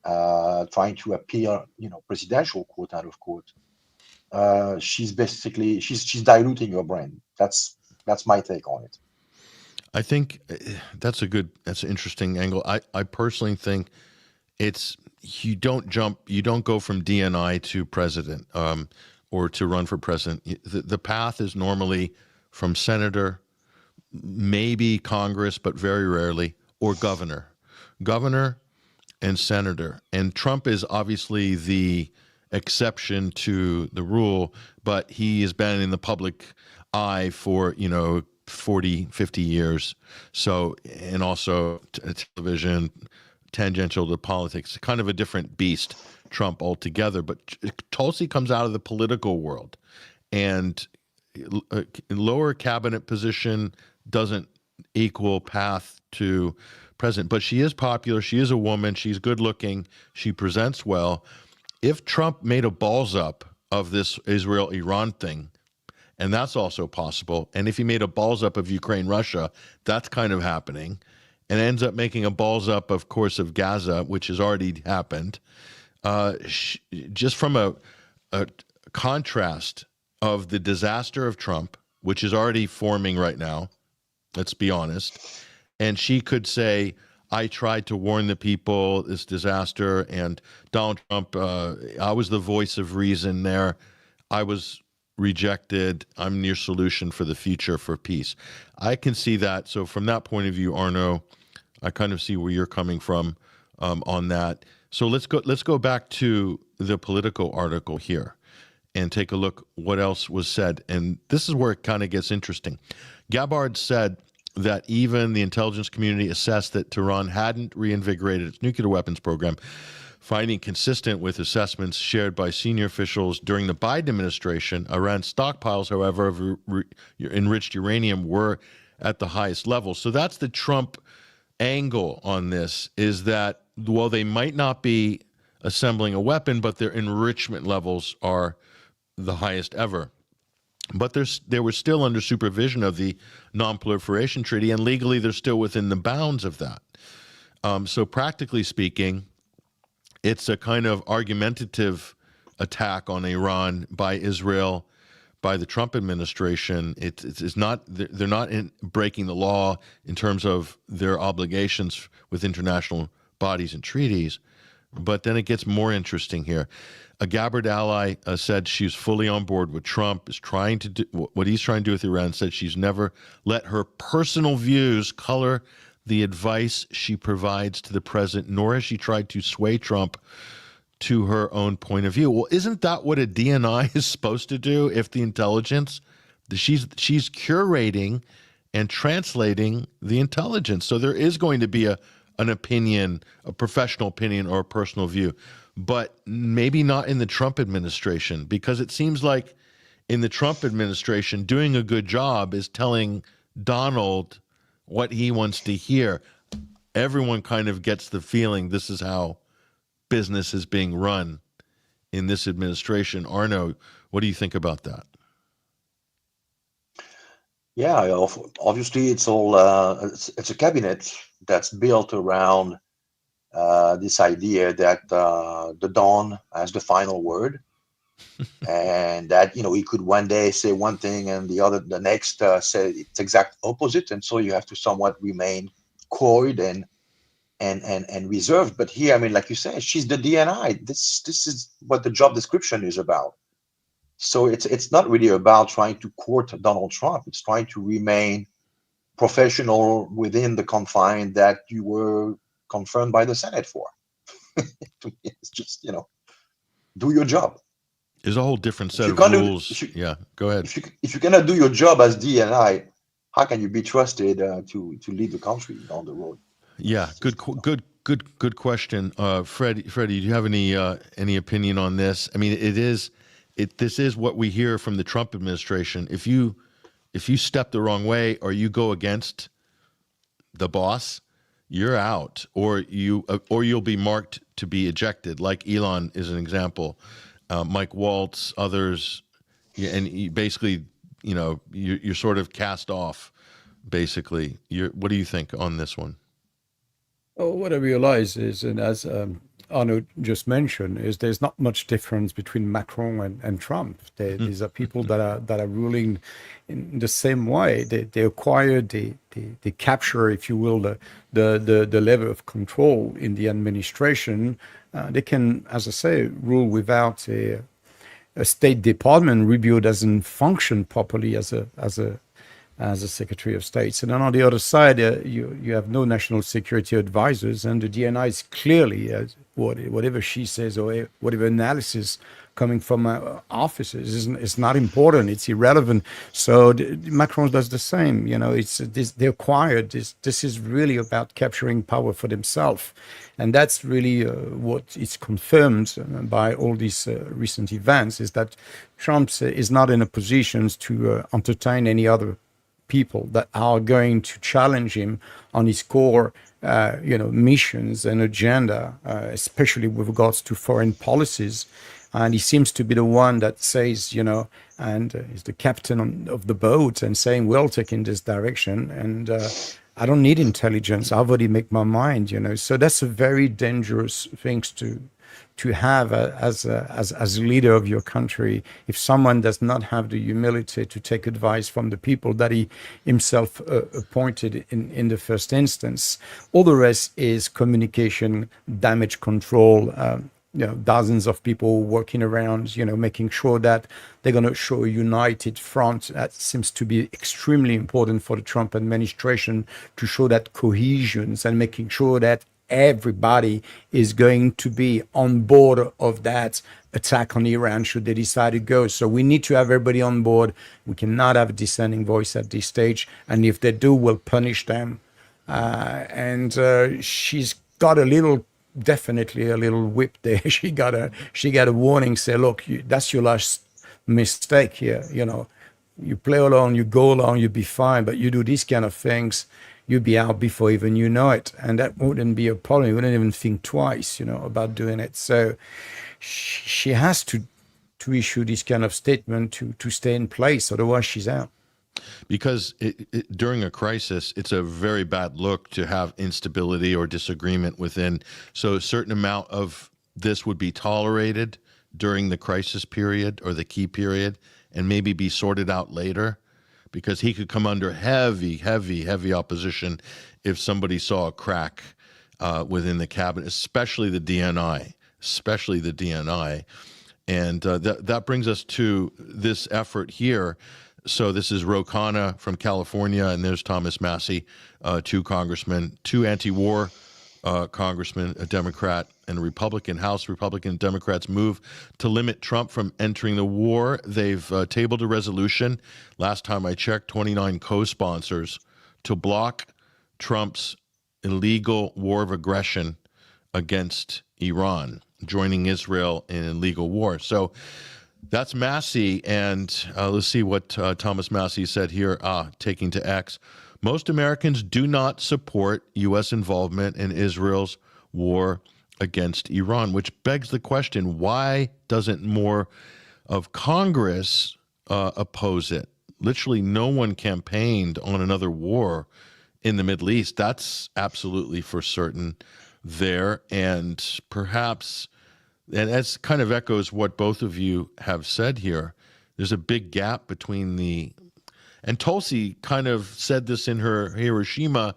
trying to appear presidential, quote unquote. She's basically she's diluting her brand. That's my take on it. I think that's an interesting angle. I personally think you don't go from DNI to president, or to run for president. The path is normally from senator, maybe Congress, but very rarely, or governor and senator. And Trump is obviously the exception to the rule, but he has been in the public eye for, 40, 50 years. So, and also television, tangential to politics, kind of a different beast, Trump altogether. But Tulsi comes out of the political world, and lower cabinet position doesn't equal path to president. But she is popular. She is a woman. She's good looking. She presents well. If Trump made a balls up of this Israel-Iran thing, and that's also possible, and if he made a balls up of Ukraine-Russia, that's kind of happening, and ends up making a balls up, of course, of Gaza, which has already happened, just from a contrast of the disaster of Trump, which is already forming right now, let's be honest, and she could say, I tried to warn the people, this disaster, and Donald Trump, I was the voice of reason there. I was rejected. I'm your solution for the future, for peace. I can see that. So from that point of view, Arnaud, I kind of see where you're coming from on that. So let's go back to the Politico article here and take a look what else was said. And this is where it kind of gets interesting. Gabbard said that even the intelligence community assessed that Tehran hadn't reinvigorated its nuclear weapons program, finding consistent with assessments shared by senior officials during the Biden administration. Iran's stockpiles, however, of enriched uranium were at the highest level. So that's the Trump angle on this, is that, well, they might not be assembling a weapon, but their enrichment levels are the highest ever. But they were still under supervision of the Non-Proliferation Treaty, and legally they're still within the bounds of that. So practically speaking, it's a kind of argumentative attack on Iran by Israel, by the Trump administration. It's not, they're not breaking the law in terms of their obligations with international bodies and treaties. But then it gets more interesting here. A Gabbard ally said she's fully on board with Trump, is trying to do what he's trying to do with Iran, said she's never let her personal views color the advice she provides to the president, nor has she tried to sway Trump to her own point of view. Well, isn't that what a DNI is supposed to do if the intelligence, she's curating and translating the intelligence. So there is going to be an opinion, a professional opinion or a personal view, but maybe not in the Trump administration, because it seems like in the Trump administration, doing a good job is telling Donald what he wants to hear. Everyone kind of gets the feeling this is how business is being run in this administration. Arnaud, what do you think about that? Yeah, obviously it's all it's a cabinet that's built around this idea that the Don has the final word, and that he could one day say one thing and the next say its exact opposite, and so you have to somewhat remain coy and reserved. But here, I mean, like you say, she's the DNI. This is what the job description is about. So it's not really about trying to court Donald Trump. It's trying to remain professional within the confine that you were confirmed by the Senate for. To me, it's just, do your job. There's a whole different set of rules. Yeah, go ahead. If you cannot do your job as DNI, how can you be trusted to lead the country down the road? Yeah, good question. Freddie, do you have any opinion on this? I mean, this is what we hear from the Trump administration. If you step the wrong way or you go against the boss, you're out, or you'll be marked to be ejected. Like Elon is an example. Mike Waltz, others, and basically, you're sort of cast off. Basically, what do you think on this one? Oh, what I realize is, and as Arnaud just mentioned is there's not much difference between Macron and Trump. These are people that are ruling in the same way. They acquire, they capture, if you will, the level of control in the administration. They can, as I say, rule without a State Department. Rubio doesn't function properly as a Secretary of State. And then on the other side, you have no national security advisors, and the DNI is clearly, whatever she says or whatever analysis coming from offices is not important. It's irrelevant. So Macron does the same. They acquired this. This is really about capturing power for themselves, and that's really what is confirmed by all these recent events. Is that Trump is not in a position to entertain any other people that are going to challenge him on his core, missions and agenda, especially with regards to foreign policies. And he seems to be the one that says, and is the captain of the boat and saying, we'll take in this direction. And I don't need intelligence. I've already made my mind, So that's a very dangerous thing to have as a leader of your country, if someone does not have the humility to take advice from the people that he himself appointed in the first instance. All the rest is communication, damage control, dozens of people working around, making sure that they're going to show a united front. That seems to be extremely important for the Trump administration, to show that cohesion and making sure that everybody is going to be on board of that attack on Iran should they decide to go. So we need to have everybody on board. We cannot have a dissenting voice at this stage. And if they do, we'll punish them. And she's got definitely a little whip there. She got a warning, say, look, that's your last mistake here. You play along, you go along, you'll be fine. But you do these kind of things, you'll be out before even you know it. And that wouldn't be a problem. You wouldn't even think twice, about doing it. So she has to issue this kind of statement to stay in place. Otherwise, she's out. Because during a crisis, it's a very bad look to have instability or disagreement within. So a certain amount of this would be tolerated during the crisis period or the key period and maybe be sorted out later. Because he could come under heavy opposition if somebody saw a crack within the cabinet, especially the DNI. And that brings us to this effort here. So this is Ro Khanna from California, and there's Thomas Massie, two congressmen, two anti-war congressmen, a Democrat and a Republican. House Republican and Democrats move to limit Trump from entering the war. They've tabled a resolution. Last time I checked, 29 co-sponsors to block Trump's illegal war of aggression against Iran, joining Israel in an illegal war. So that's Massie, and let's see what Thomas Massie said here, taking to X. Most Americans do not support U.S. involvement in Israel's war against Iran, which begs the question, why doesn't more of Congress oppose it? Literally no one campaigned on another war in the Middle East. That's absolutely for certain there. And perhaps, and that kind of echoes what both of you have said here, there's a big gap between and Tulsi kind of said this in her Hiroshima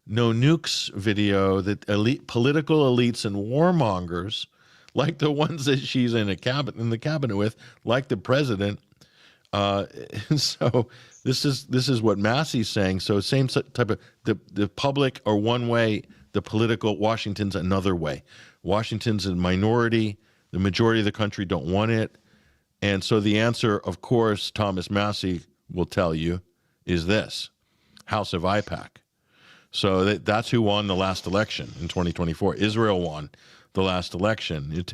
No Nukes video, that political elites and warmongers, like the ones that she's in the cabinet with, like the president. So this is what Massie's saying. So same type of the public are one way, the political Washington's another way. Washington's a minority. The majority of the country don't want it. And so the answer, of course, Thomas Massie will tell you, is this: House of IPAC. So that's who won the last election in 2024. Israel won the last election.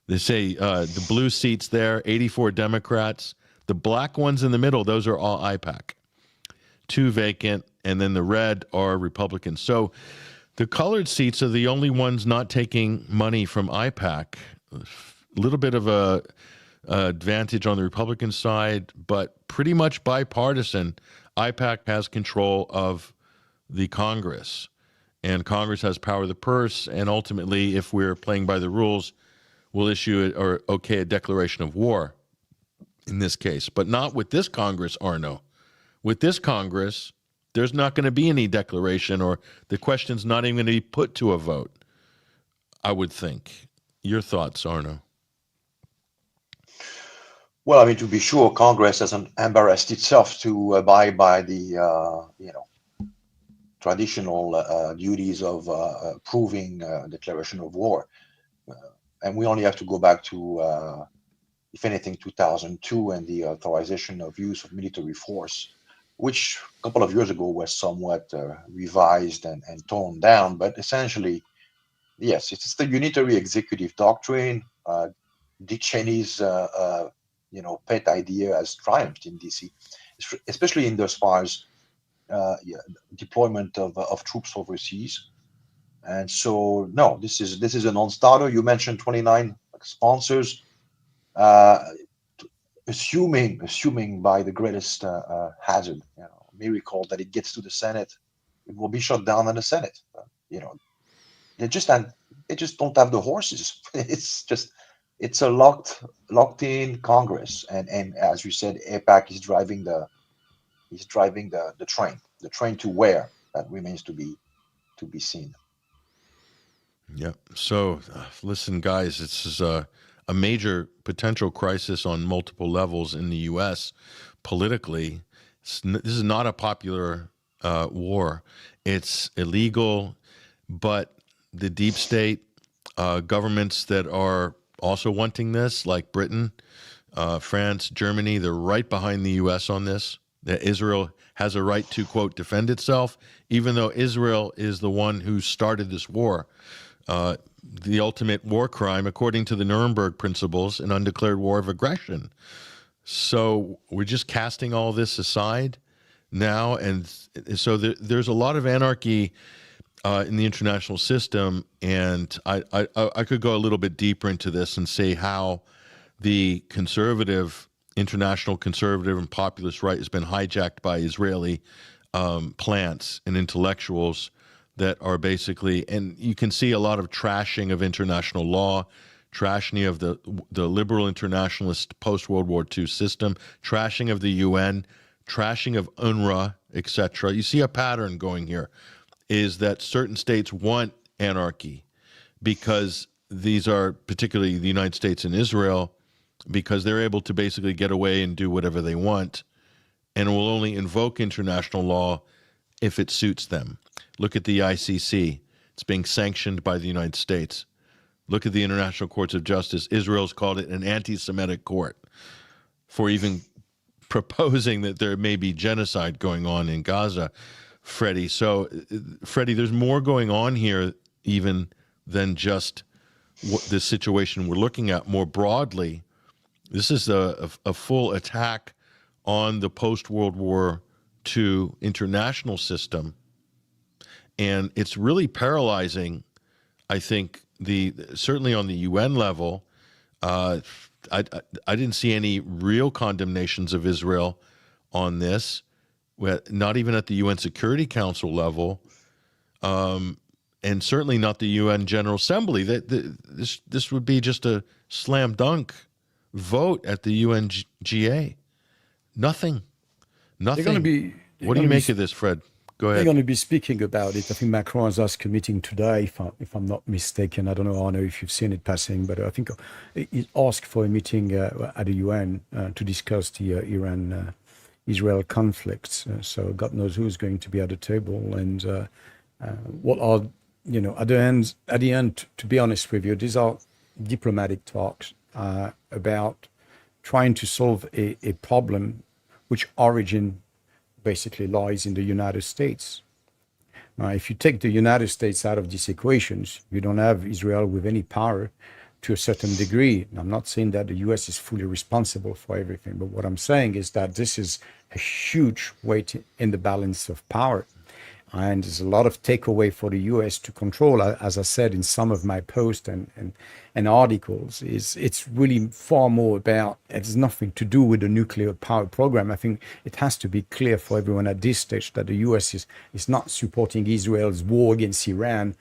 They say the blue seats there, 84 Democrats. The black ones in the middle, those are all IPAC. 2 vacant, and then the red are Republicans. So the colored seats are the only ones not taking money from IPAC. A little bit of a advantage on the Republican side, but pretty much bipartisan. IPAC has control of the Congress. and Congress has power of the purse, and ultimately, if we're playing by the rules, we'll issue a declaration of war in this case. But not with this Congress, Arnaud. With this Congress, there's not going to be any declaration, or the question's not even going to be put to a vote, I would think. Your thoughts, Arnaud? Well, I mean, to be sure, Congress hasn't embarrassed itself to abide by the, traditional duties of approving a declaration of war. And we only have to go back to, if anything, 2002 and the authorization of use of military force, which a couple of years ago was somewhat revised and toned down. But essentially, yes, it's the unitary executive doctrine. Dick Cheney's, pet idea has triumphed in DC, especially in as far as deployment of troops overseas. And so, no, this is a non-starter. You mentioned 29 sponsors. Assuming by the greatest hazard, miracle, that it gets to the Senate, it will be shut down in the Senate. They just don't have the horses. It's a locked in Congress, and as you said, AIPAC is driving the train. The train to where, that remains to be seen. Yeah. So, listen, guys, this is a major potential crisis on multiple levels in the U.S. politically. This is not a popular war. It's illegal, but the deep state governments that are also wanting this, like Britain, France, Germany, they're right behind the U.S. on this. That Israel has a right to, quote, defend itself, even though Israel is the one who started this war. The ultimate war crime, according to the Nuremberg principles, an undeclared war of aggression. So we're just casting all this aside now, and so there's a lot of anarchy in the international system, and I could go a little bit deeper into this and say how the international conservative and populist right has been hijacked by Israeli plants and intellectuals that are basically, and you can see a lot of trashing of international law, trashing of the liberal internationalist post-World War II system, trashing of the UN, trashing of UNRWA, etc. You see a pattern going here, is that certain states want anarchy because these are, particularly the United States and Israel, because they're able to basically get away and do whatever they want, and will only invoke international law if it suits them. Look at the ICC. It's being sanctioned by the United States. Look at the International Courts of Justice. Israel's called it an anti-Semitic court for even proposing that there may be genocide going on in Gaza, Freddie. So, Freddie, there's more going on here even than just what the situation we're looking at more broadly. This is a full attack on the post-World War II international system. And it's really paralyzing, I think, certainly on the UN level. I didn't see any real condemnations of Israel on this, not even at the UN Security Council level, and certainly not the UN General Assembly. This would be just a slam dunk vote at the UNGA. Nothing. What do you make of this, Fred? Go ahead. They're going to be speaking about it. I think Macron has asked a meeting today, if I'm not mistaken. I don't know, Arnaud, if you've seen it passing, but I think he asked for a meeting at the UN to discuss the Iran-Israel conflicts. So God knows who's going to be at the table, and what are, at the end, to be honest with you, these are diplomatic talks about trying to solve a problem which origin basically lies in the United States. Now, if you take the United States out of these equations, you don't have Israel with any power to a certain degree. And I'm not saying that the US is fully responsible for everything, but what I'm saying is that this is a huge weight in the balance of power. And there's a lot of takeaway for the US to control, as I said in some of my posts and articles. It's really far more about, it has nothing to do with the nuclear power program. I think it has to be clear for everyone at this stage that the US is not supporting Israel's war against Iran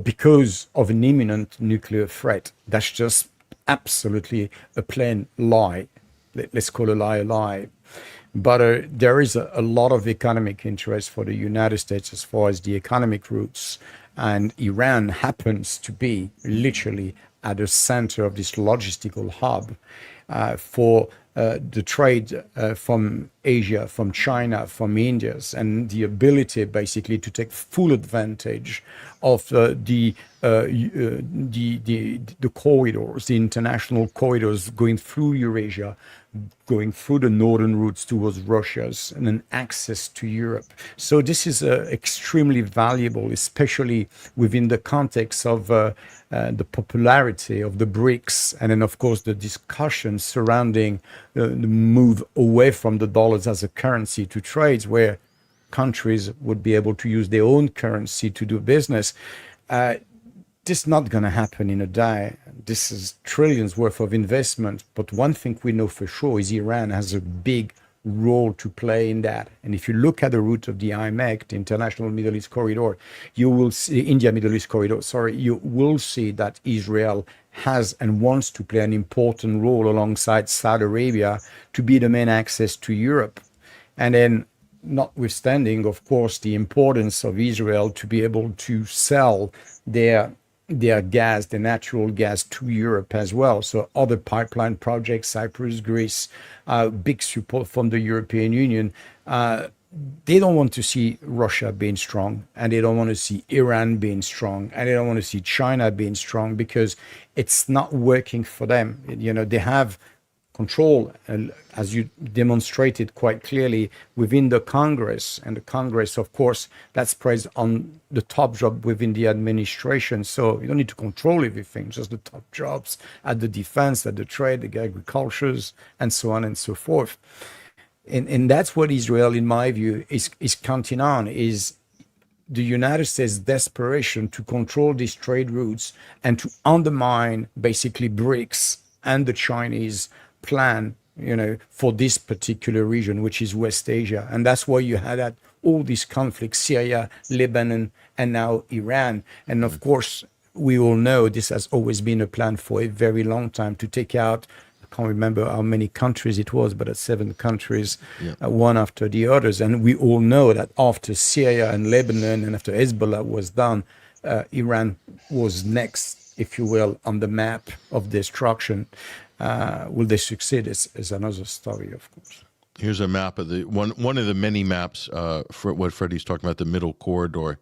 because of an imminent nuclear threat. That's just absolutely a plain lie. Let's call a lie a lie. But there is a lot of economic interest for the United States as far as the economic routes. And Iran happens to be literally at the center of this logistical hub for the trade from Asia, from China, from India, and the ability basically to take full advantage of the corridors, the international corridors going through Eurasia, going through the northern routes towards Russia's, and then access to Europe. So this is extremely valuable, especially within the context of the popularity of the BRICS, and then of course the discussion surrounding the move away from the dollars as a currency to trades where countries would be able to use their own currency to do business. This is not going to happen in a day. This is trillions worth of investment. But one thing we know for sure is Iran has a big role to play in that. And if you look at the route of the IMEC, the International Middle East Corridor, you will see, India Middle East Corridor, sorry, you will see that Israel has and wants to play an important role alongside Saudi Arabia to be the main access to Europe. And then notwithstanding, of course, the importance of Israel to be able to sell their gas, the natural gas to Europe as well. So other pipeline projects, Cyprus, Greece, big support from the European Union. They don't want to see Russia being strong, and they don't want to see Iran being strong, and they don't want to see China being strong because it's not working for them. You know, they have control, as you demonstrated quite clearly, within the Congress. And the Congress, of course, that's placed on the top job within the administration. So you don't need to control everything, just the top jobs at the defense, at the trade, the agricultures, and so on and so forth. And that's what Israel, in my view, is counting on, is the United States' desperation to control these trade routes and to undermine basically BRICS and the Chinese plan, you know, for this particular region, which is West Asia. And that's why you had all these conflicts, Syria, Lebanon, and now Iran. And of course, we all know this has always been a plan for a very long time to take out, I can't remember how many countries it was, but 7 countries, one after the others. And we all know that after Syria and Lebanon and after Hezbollah was done, Iran was next, if you will, on the map of destruction. Will they succeed is another story, of course. Here's a map of the one of the many maps for what Freddie's talking about, the middle corridor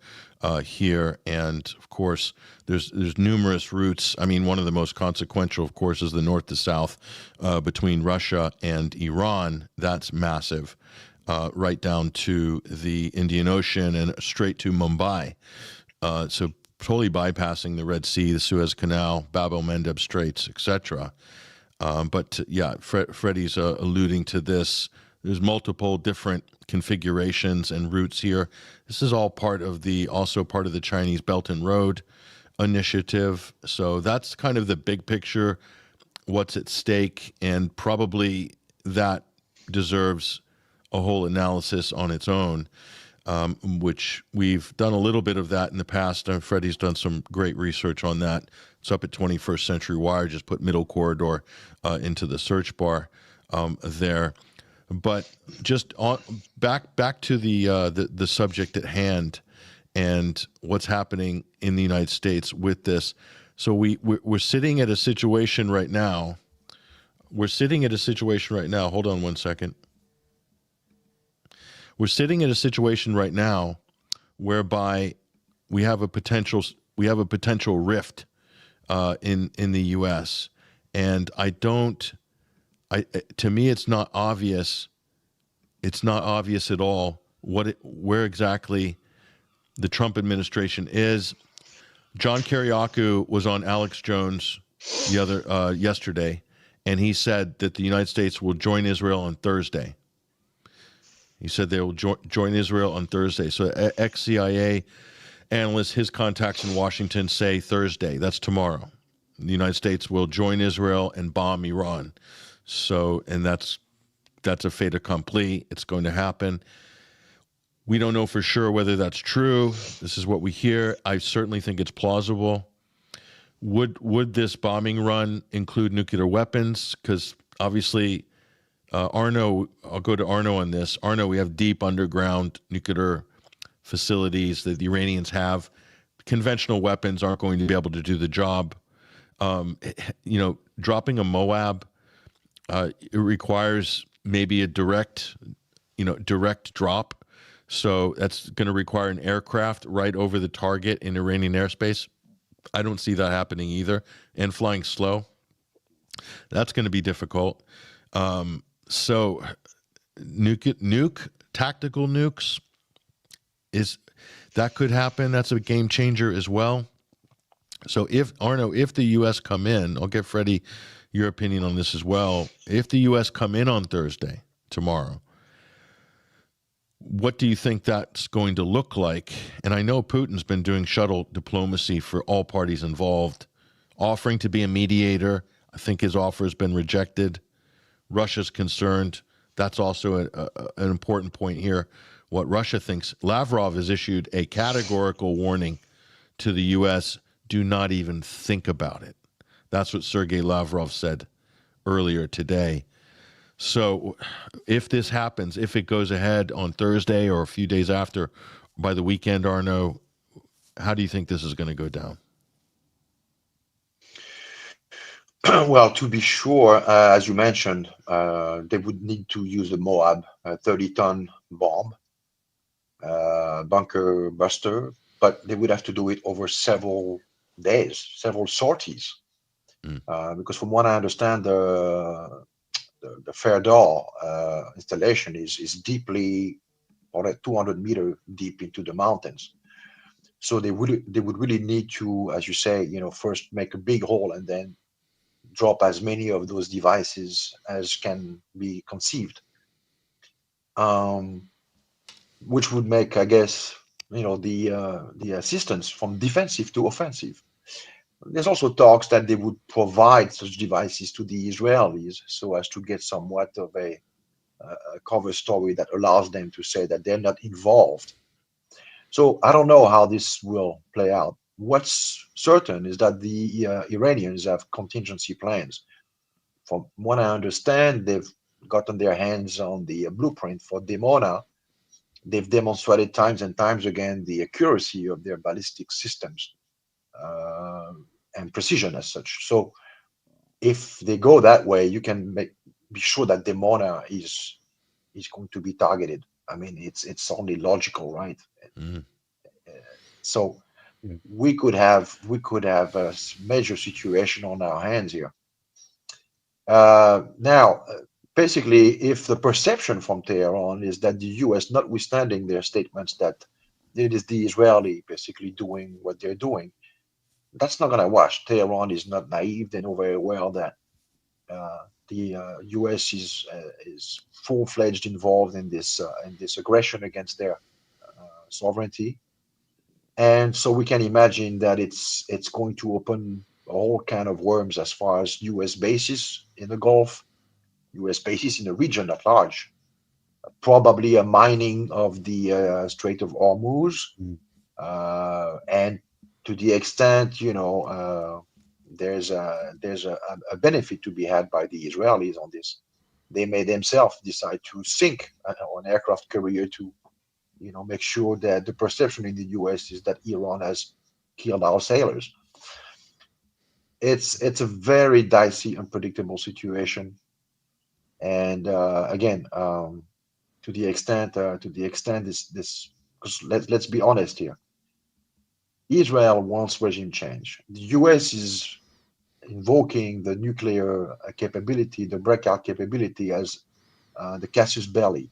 here, and of course there's numerous routes. I mean, one of the most consequential, of course, is the north to south between Russia and Iran. That's massive, right down to the Indian Ocean and straight to Mumbai. So totally bypassing the Red Sea, the Suez Canal, Bab el-Mandeb Straits, etc. But yeah, Freddie's alluding to this. There's multiple different configurations and routes here. This is all also part of the Chinese Belt and Road Initiative. So that's kind of the big picture, what's at stake, and probably that deserves a whole analysis on its own, which we've done a little bit of that in the past. Freddie's done some great research on that. It's up at 21st Century Wire. Just put middle corridor into the search bar there. But just back to the subject at hand and what's happening in the United States with this. So we're sitting at a situation right now. Hold on one second. We're sitting at a situation right now whereby we have a potential rift in the U.S. and to me it's not obvious. It's not obvious at all where exactly the Trump administration is. John Kiriakou was on Alex Jones yesterday, and he said that the United States will join Israel on Thursday. He said they will join Israel on Thursday. So ex-CIA analyst, his contacts in Washington say Thursday. That's tomorrow. The United States will join Israel and bomb Iran. So, and that's a fait accompli. It's going to happen. We don't know for sure whether that's true. This is what we hear. I certainly think it's plausible. Would this bombing run include nuclear weapons? Because obviously, Arnaud, I'll go to Arnaud on this. Arnaud, we have deep underground nuclear facilities that the Iranians have. Conventional weapons aren't going to be able to do the job. Dropping a Moab, it requires maybe a direct drop. So that's going to require an aircraft right over the target in Iranian airspace. I don't see that happening either. And flying slow, that's going to be difficult. So tactical nukes, that could happen. That's a game changer as well. So if the U.S. come in, I'll get Freddie your opinion on this as well. If the U.S. come in on Thursday, tomorrow, what do you think that's going to look like? And I know Putin's been doing shuttle diplomacy for all parties involved, offering to be a mediator. I think his offer has been rejected. Russia's concerned. That's also an important point here, what Russia thinks. Lavrov has issued a categorical warning to the U.S., do not even think about it. That's what Sergei Lavrov said earlier today. So if this happens, if it goes ahead on Thursday or a few days after, by the weekend, Arnaud, how do you think this is going to go down? Well, to be sure, as you mentioned, they would need to use the Moab 30-ton bomb, bunker buster, but they would have to do it over several days, several sorties. Because from what I understand, the Ferdor installation is deeply, or 200 meters deep into the mountains. So they would really need to, as you say, first make a big hole and then drop as many of those devices as can be conceived, which would make, I guess, the assistance from defensive to offensive. There's also talks that they would provide such devices to the Israelis so as to get somewhat of a cover story that allows them to say that they're not involved. So I don't know how this will play out. What's certain is that the Iranians have contingency plans. From what I understand, they've gotten their hands on the blueprint for Dimona. They've demonstrated times and times again the accuracy of their ballistic systems and precision as such. So if they go that way, you can be sure that Dimona is going to be targeted. I mean, it's only logical, right? So we could have a major situation on our hands here. Now, basically, if the perception from Tehran is that the U.S., notwithstanding their statements that it is the Israeli basically doing what they're doing, that's not going to wash. Tehran is not naive. They know very well that the U.S. is full-fledged involved in this aggression against their sovereignty, and so we can imagine that it's going to open all kind of worms as far as U.S. bases in the Gulf, U.S. bases in the region at large, probably a mining of the Strait of Hormuz, and to the extent there's a benefit to be had by the Israelis on this. They may themselves decide to sink an aircraft carrier to make sure that the perception in the U.S. is that Iran has killed our sailors. It's a very dicey, unpredictable situation, and again, to the extent this, because let's be honest here, Israel wants regime change. The U.S. is invoking the nuclear capability, the breakout capability, as the casus belli.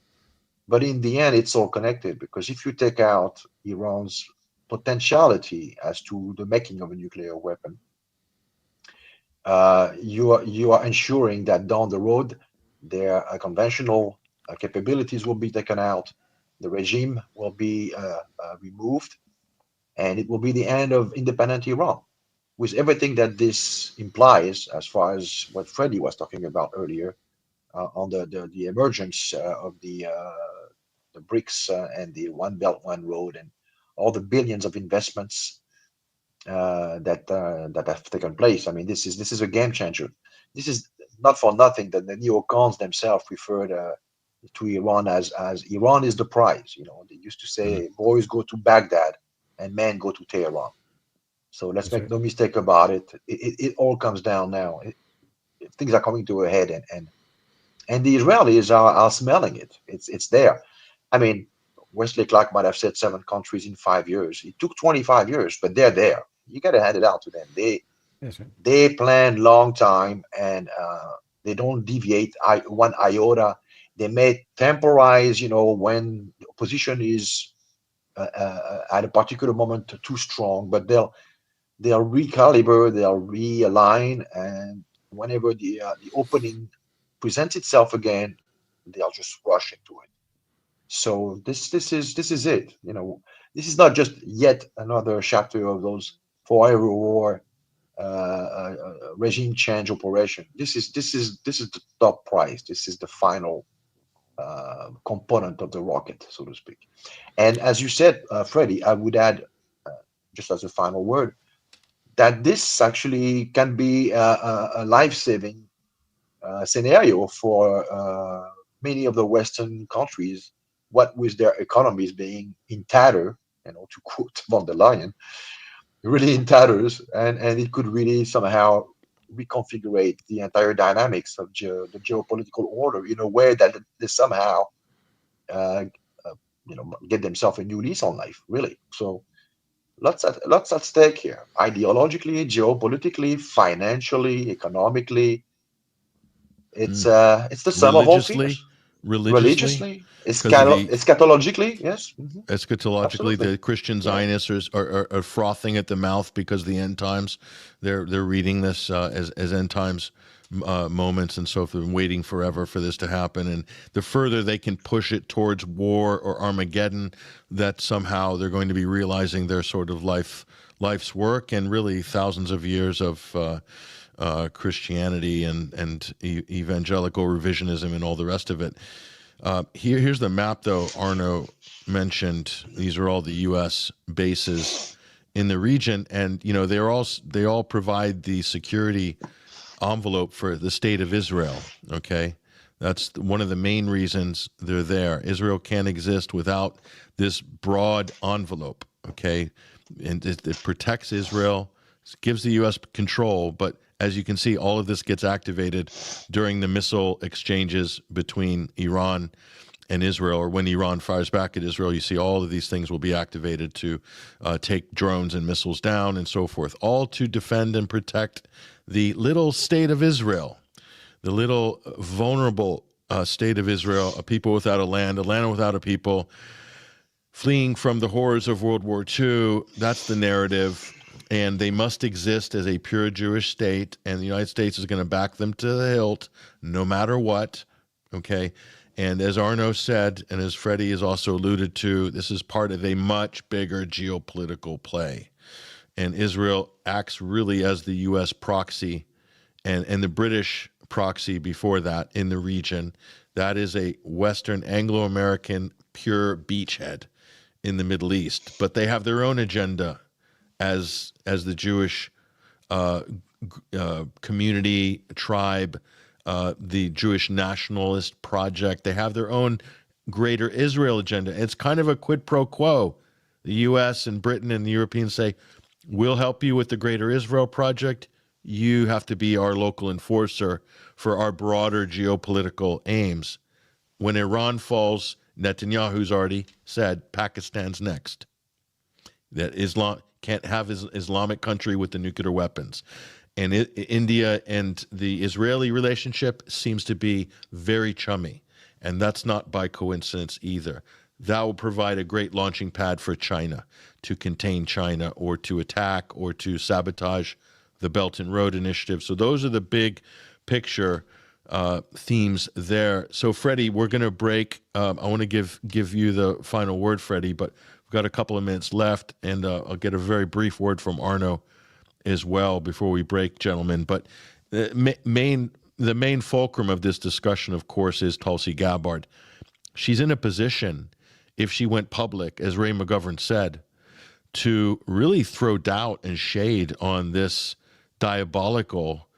But in the end, it's all connected, because if you take out Iran's potentiality as to the making of a nuclear weapon, you are ensuring that down the road, their conventional capabilities will be taken out, the regime will be removed, and it will be the end of independent Iran, with everything that this implies, as far as what Freddie was talking about earlier, on the emergence of the BRICS and the One Belt, One Road, and all the billions of investments that have taken place. I mean, this is a game changer. This is not for nothing that the neocons themselves referred to Iran as Iran is the prize. You know, they used to say boys go to Baghdad and men go to Tehran. So let's make no mistake about it. It all comes down now. Things are coming to a head, and the Israelis are smelling it. It's there. I mean, Wesley Clark might have said 7 countries in 5 years. It took 25 years, but they're there. You got to hand it out to them. They plan long time, and they don't deviate one iota. They may temporize, you know, when the opposition is at a particular moment too strong, but they'll recalibrate, they'll realign, and whenever the opening presents itself again, they'll just rush into it. So this is it. You know, this is not just yet another chapter of those forever war regime change operation. This is the top prize. This is the final component of the rocket, so to speak. And as you said, Freddie, I would add, just as a final word, that this actually can be a life-saving scenario for many of the Western countries, what with their economies being in tatter, you know, to quote von der Leyen, really in tatters, and it could really somehow reconfigure the entire dynamics of the geopolitical order in a way that they somehow, you know, get themselves a new lease on life, really. So lots at stake here, ideologically, geopolitically, financially, economically. It's the sum of all fears. Religiously, eschatologically, yes. Eschatologically, Absolutely. the Christian Zionists are frothing at the mouth because the end times. They're reading this as end times moments, and so if they've been waiting forever for this to happen, and the further they can push it towards war or Armageddon, that somehow they're going to be realizing their sort of life's work, and really thousands of years of Christianity and evangelical revisionism and all the rest of it. Here's the map, though. Arnaud mentioned these are all the U.S. bases in the region, and you know they all provide the security envelope for the state of Israel. Okay, that's one of the main reasons they're there. Israel can't exist without this broad envelope. Okay, and it protects Israel, gives the U.S. control, but as you can see, all of this gets activated during the missile exchanges between Iran and Israel, or when Iran fires back at Israel. You see all of these things will be activated to take drones and missiles down and so forth, all to defend and protect the little state of Israel, the little vulnerable state of Israel, a people without a land without a people, fleeing from the horrors of World War II. That's the narrative. And they must exist as a pure Jewish state, and the United States is going to back them to the hilt, no matter what, okay? And as Arnaud said, and as Freddie has also alluded to, this is part of a much bigger geopolitical play. And Israel acts really as the U.S. proxy and the British proxy before that in the region. That is a Western Anglo-American pure beachhead in the Middle East. But they have their own agenda as the Jewish community, tribe, the Jewish nationalist project. They have their own greater Israel agenda. It's kind of a quid pro quo. The U.S. and Britain and the Europeans say, we'll help you with the greater Israel project. You have to be our local enforcer for our broader geopolitical aims. When Iran falls, Netanyahu's already said Pakistan's next. That Islam can't have Islamic country with the nuclear weapons. And India and the Israeli relationship seems to be very chummy. And that's not by coincidence either. That will provide a great launching pad for China to contain China or to attack or to sabotage the Belt and Road Initiative. So those are the big picture themes there. So, Freddie, we're going to break. I want to give you the final word, Freddie, but we've got a couple of minutes left, and I'll get a very brief word from Arnaud as well before we break, gentlemen. But the main fulcrum of this discussion, of course, is Tulsi Gabbard. She's in a position, if she went public, as Ray McGovern said, to really throw doubt and shade on this diabolical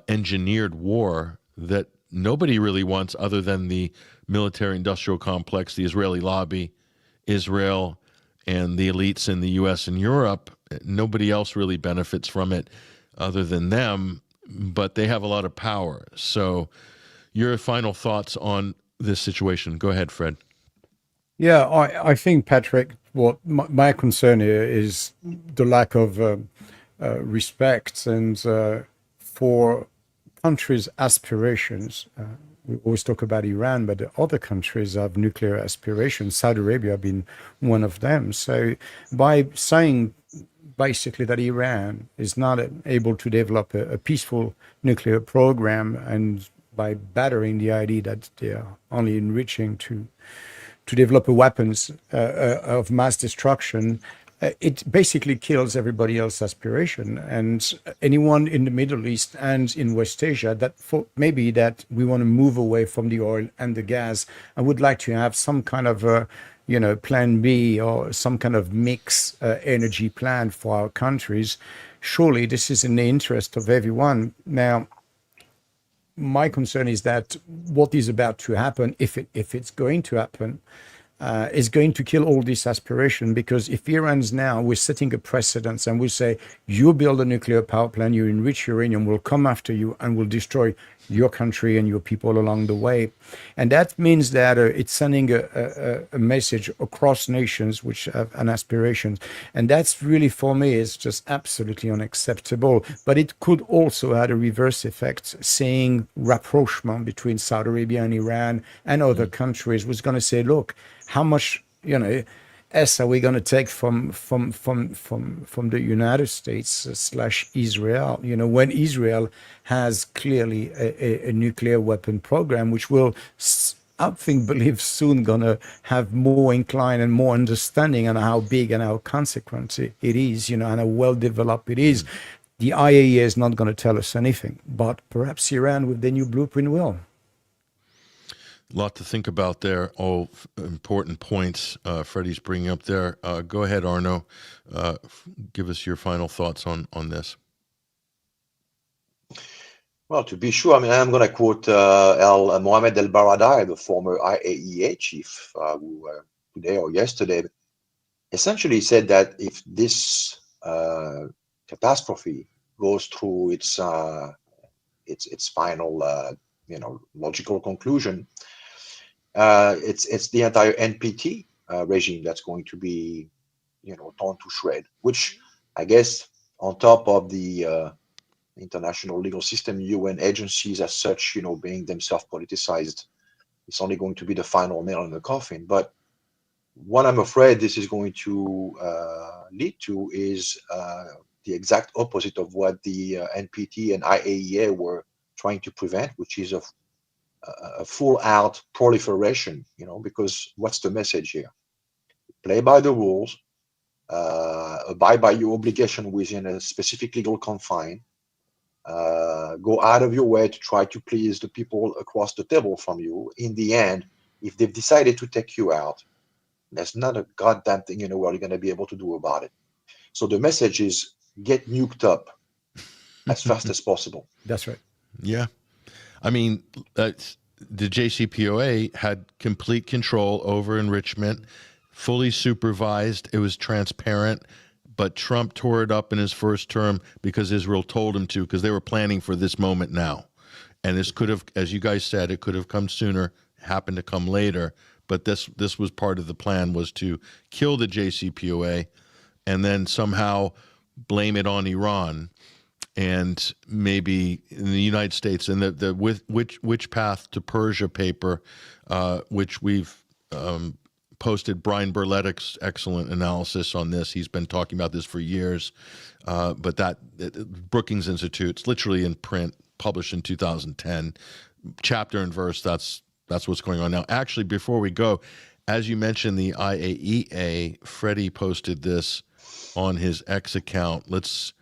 engineered war that nobody really wants other than the military-industrial complex, the Israeli lobby, Israel, and the elites in the U.S. and Europe. Nobody else really benefits from it other than them, but they have a lot of power. So your final thoughts on this situation. Go ahead, Fred. Yeah, I think, Patrick, what my concern here is the lack of respect and for countries' aspirations. We always talk about Iran, but the other countries have nuclear aspirations. Saudi Arabia being one of them. So by saying basically that Iran is not able to develop a peaceful nuclear program, and by battering the idea that they are only enriching to develop weapons of mass destruction, it basically kills everybody else's aspiration. And anyone in the Middle East and in West Asia that maybe that we want to move away from the oil and the gas, I would like to have some kind of plan B or some kind of mix energy plan for our countries. Surely this is in the interest of everyone. Now, my concern is that what is about to happen, if it's going to happen, is going to kill all this aspiration, because if Iran's now, we're setting a precedent and we say, you build a nuclear power plant, you enrich uranium, we'll come after you and will destroy your country and your people along the way. And that means that it's sending a message across nations which have an aspiration. And that's really, for me, is just absolutely unacceptable. But it could also have a reverse effect, seeing rapprochement between Saudi Arabia and Iran and other countries, was going to say, look, how much, are we going to take from the United States / Israel? When Israel has clearly a nuclear weapon program, which will, I believe, soon going to have more incline and more understanding on how big and how consequent it is, and how well developed it is. The IAEA is not going to tell us anything, but perhaps Iran with their new blueprint will. A lot to think about there. All important points Freddie's bringing up there. Go ahead, Arnaud. Give us your final thoughts on this. Well, to be sure, I'm going to quote Mohammed El-Baradei, the former IAEA chief, who today or yesterday essentially said that if this catastrophe goes through its final, logical conclusion, it's the entire NPT regime that's going to be, torn to shred. Which I guess, on top of the international legal system, UN agencies as such, being themselves politicized, it's only going to be the final nail in the coffin. But what I'm afraid this is going to lead to is the exact opposite of what the NPT and IAEA were trying to prevent, which is a full-out proliferation, because what's the message here? Play by the rules, abide by your obligation within a specific legal confine, go out of your way to try to please the people across the table from you. In the end, if they've decided to take you out, there's not a goddamn thing in the world you're going to be able to do about it. So the message is, get nuked up as fast as possible. That's right. Yeah. The JCPOA had complete control over enrichment, fully supervised. It was transparent, but Trump tore it up in his first term because Israel told him to, because they were planning for this moment now. And this could have, as you guys said, it could have come sooner, happened to come later. But this was part of the plan, was to kill the JCPOA and then somehow blame it on Iran. And maybe in the United States, and the which path to Persia paper, which we've posted Brian Berletic's excellent analysis on this. He's been talking about this for years, but that Brookings Institute, it's literally in print, published in 2010. Chapter and verse, that's what's going on now. Actually, before we go, as you mentioned, the IAEA, Freddie posted this on his X account. Let's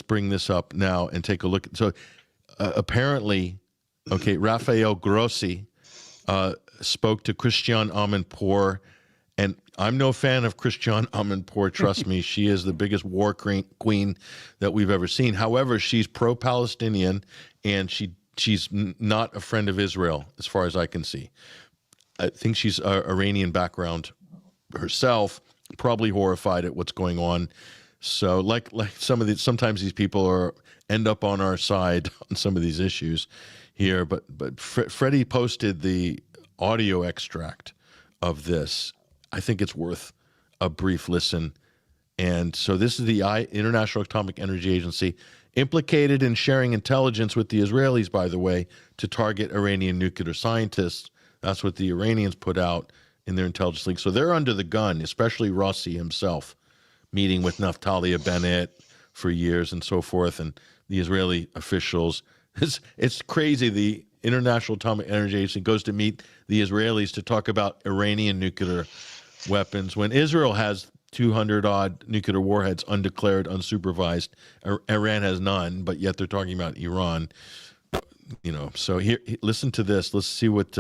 bring this up now and take a look. So apparently, okay, Rafael Grossi spoke to Christiane Amanpour, and I'm no fan of Christiane Amanpour, trust me. She is the biggest war queen that we've ever seen. However, she's pro-Palestinian, and she's not a friend of Israel, as far as I can see. I think she's Iranian background herself, probably horrified at what's going on. So like sometimes these people end up on our side on some of these issues here. But Freddie posted the audio extract of this. I think it's worth a brief listen. And so this is the International Atomic Energy Agency, implicated in sharing intelligence with the Israelis, by the way, to target Iranian nuclear scientists. That's what the Iranians put out in their intelligence leak. So they're under the gun, especially Rossi himself, meeting with Naftali Bennett for years and so forth, and the Israeli officials. It's crazy. The International Atomic Energy Agency goes to meet the Israelis to talk about Iranian nuclear weapons when Israel has 200-odd nuclear warheads, undeclared, unsupervised. Iran has none, but yet they're talking about Iran. So here, listen to this. Let's see what's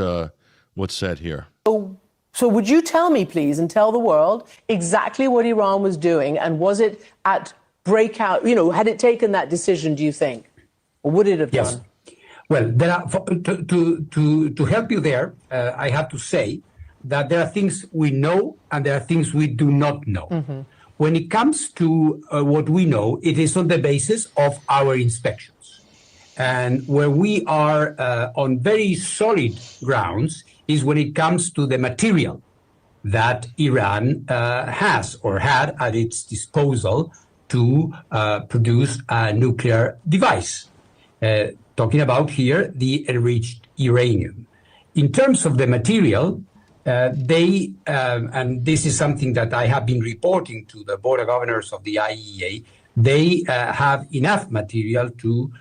said here. So would you tell me, please, and tell the world exactly what Iran was doing, and was it at breakout? Had it taken that decision, do you think, or would it have done? Well, there are, to help you there, I have to say that there are things we know and there are things we do not know. Mm-hmm. When it comes to what we know, it is on the basis of our inspections. And where we are on very solid grounds is when it comes to the material that Iran has or had at its disposal to produce a nuclear device. Talking about here the enriched uranium. In terms of the material, they, and this is something that I have been reporting to the Board of Governors of the IAEA, they have enough material to,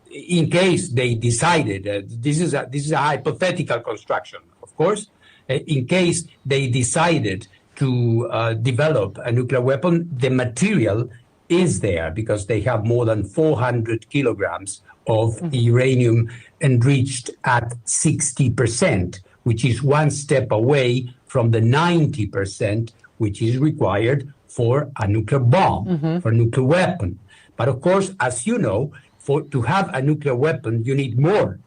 in case they decided, this is a hypothetical construction, of course, in case they decided to develop a nuclear weapon, the material is there because they have more than 400 kilograms of uranium enriched at 60%, which is one step away from the 90% which is required for a nuclear bomb, for a nuclear weapon. But of course, as you know, to have a nuclear weapon, you need more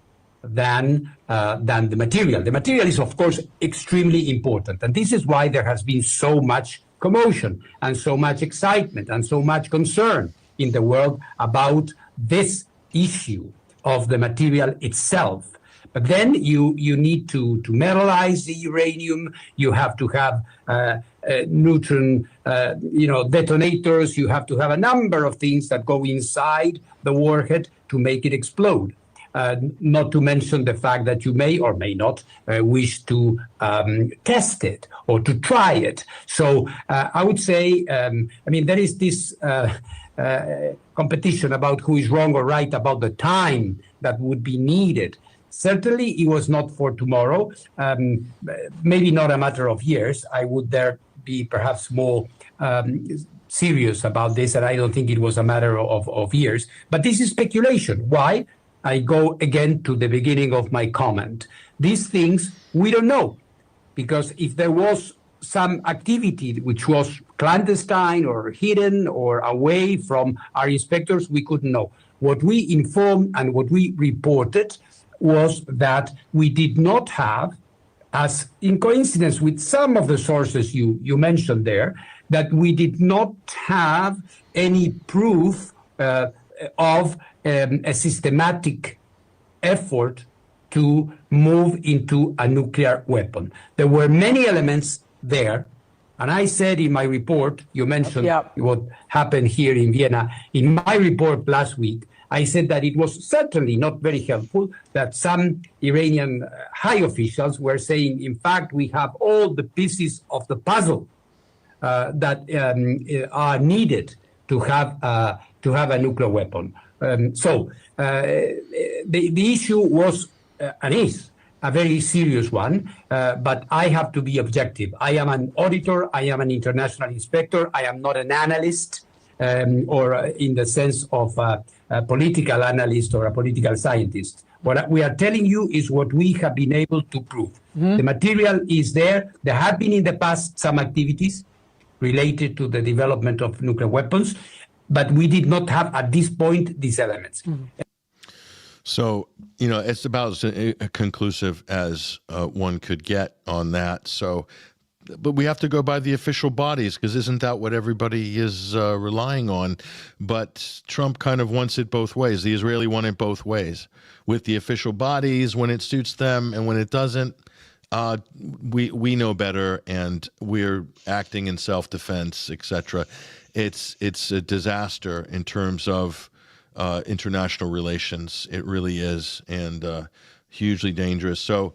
than the material. The material is, of course, extremely important. And this is why there has been so much commotion and so much excitement and so much concern in the world about this issue of the material itself. But then you need to metallize the uranium. You have to have neutron detonators. You have to have a number of things that go inside the warhead to make it explode. Not to mention the fact that you may or may not wish to test it or to try it. So I would say, there is this competition about who is wrong or right about the time that would be needed. Certainly, it was not for tomorrow, maybe not a matter of years. I would there be perhaps more serious about this, and I don't think it was a matter of years. But this is speculation. Why? I go again to the beginning of my comment. These things we don't know, because if there was some activity which was clandestine or hidden or away from our inspectors, we couldn't know. What we informed and what we reported was that we did not have, as in coincidence with some of the sources you mentioned there, that we did not have any proof of a systematic effort to move into a nuclear weapon. There were many elements there, and I said in my report, you mentioned what happened here in Vienna. In my report last week, I said that it was certainly not very helpful that some Iranian high officials were saying, in fact, we have all the pieces of the puzzle that are needed to have a nuclear weapon. The issue was and is a very serious one, but I have to be objective. I am an auditor. I am an international inspector. I am not an analyst, or in the sense of a political analyst or a political scientist. What we are telling you is what we have been able to prove. The material is there. There have been in the past some activities related to the development of nuclear weapons, but we did not have at this point these elements. So, it's about as conclusive as one could get on that. So, but we have to go by the official bodies, because isn't that what everybody is relying on? But Trump kind of wants it both ways. The Israeli want it both ways, with the official bodies when it suits them, and when it doesn't, we know better, and we're acting in self-defense, etc. It's a disaster in terms of international relations. It really is, and hugely dangerous. So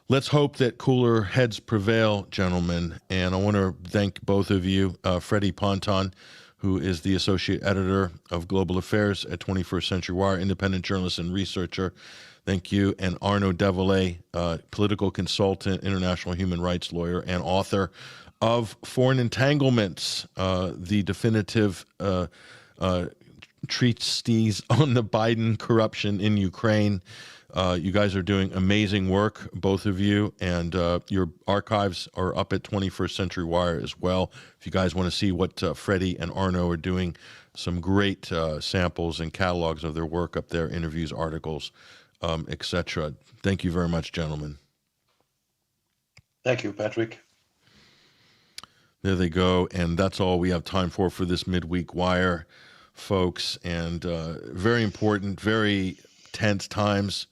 let's hope that cooler heads prevail, gentlemen. And I want to thank both of you, Freddie Ponton, who is the associate editor of Global Affairs at 21st Century Wire, independent journalist and researcher. Thank you. And Arnaud Develay, political consultant, international human rights lawyer, and author of Foreign Entanglements, the definitive treatise on the Biden corruption in Ukraine. You guys are doing amazing work, both of you, and your archives are up at 21st Century Wire as well. If you guys want to see what Freddie and Arnaud are doing, some great samples and catalogs of their work up there, interviews, articles, etc. Thank you very much, gentlemen. Thank you, Patrick. There they go, and that's all we have time for this midweek wire, folks. And very important, very tense times,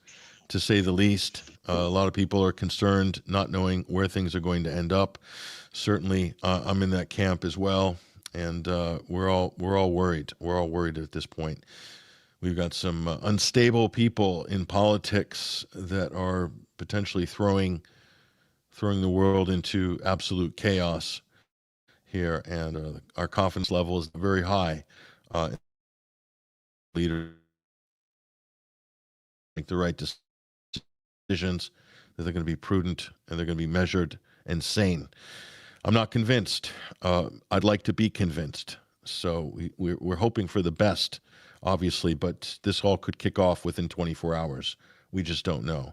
to say the least. A lot of people are concerned, not knowing where things are going to end up. Certainly, I'm in that camp as well, and we're all worried. We're all worried at this point. We've got some unstable people in politics that are potentially throwing the world into absolute chaos here, and our confidence level is very high. Leaders make the right decisions, that they're going to be prudent, and they're going to be measured and sane. I'm not convinced. I'd like to be convinced. So we're hoping for the best, obviously, but this all could kick off within 24 hours. We just don't know.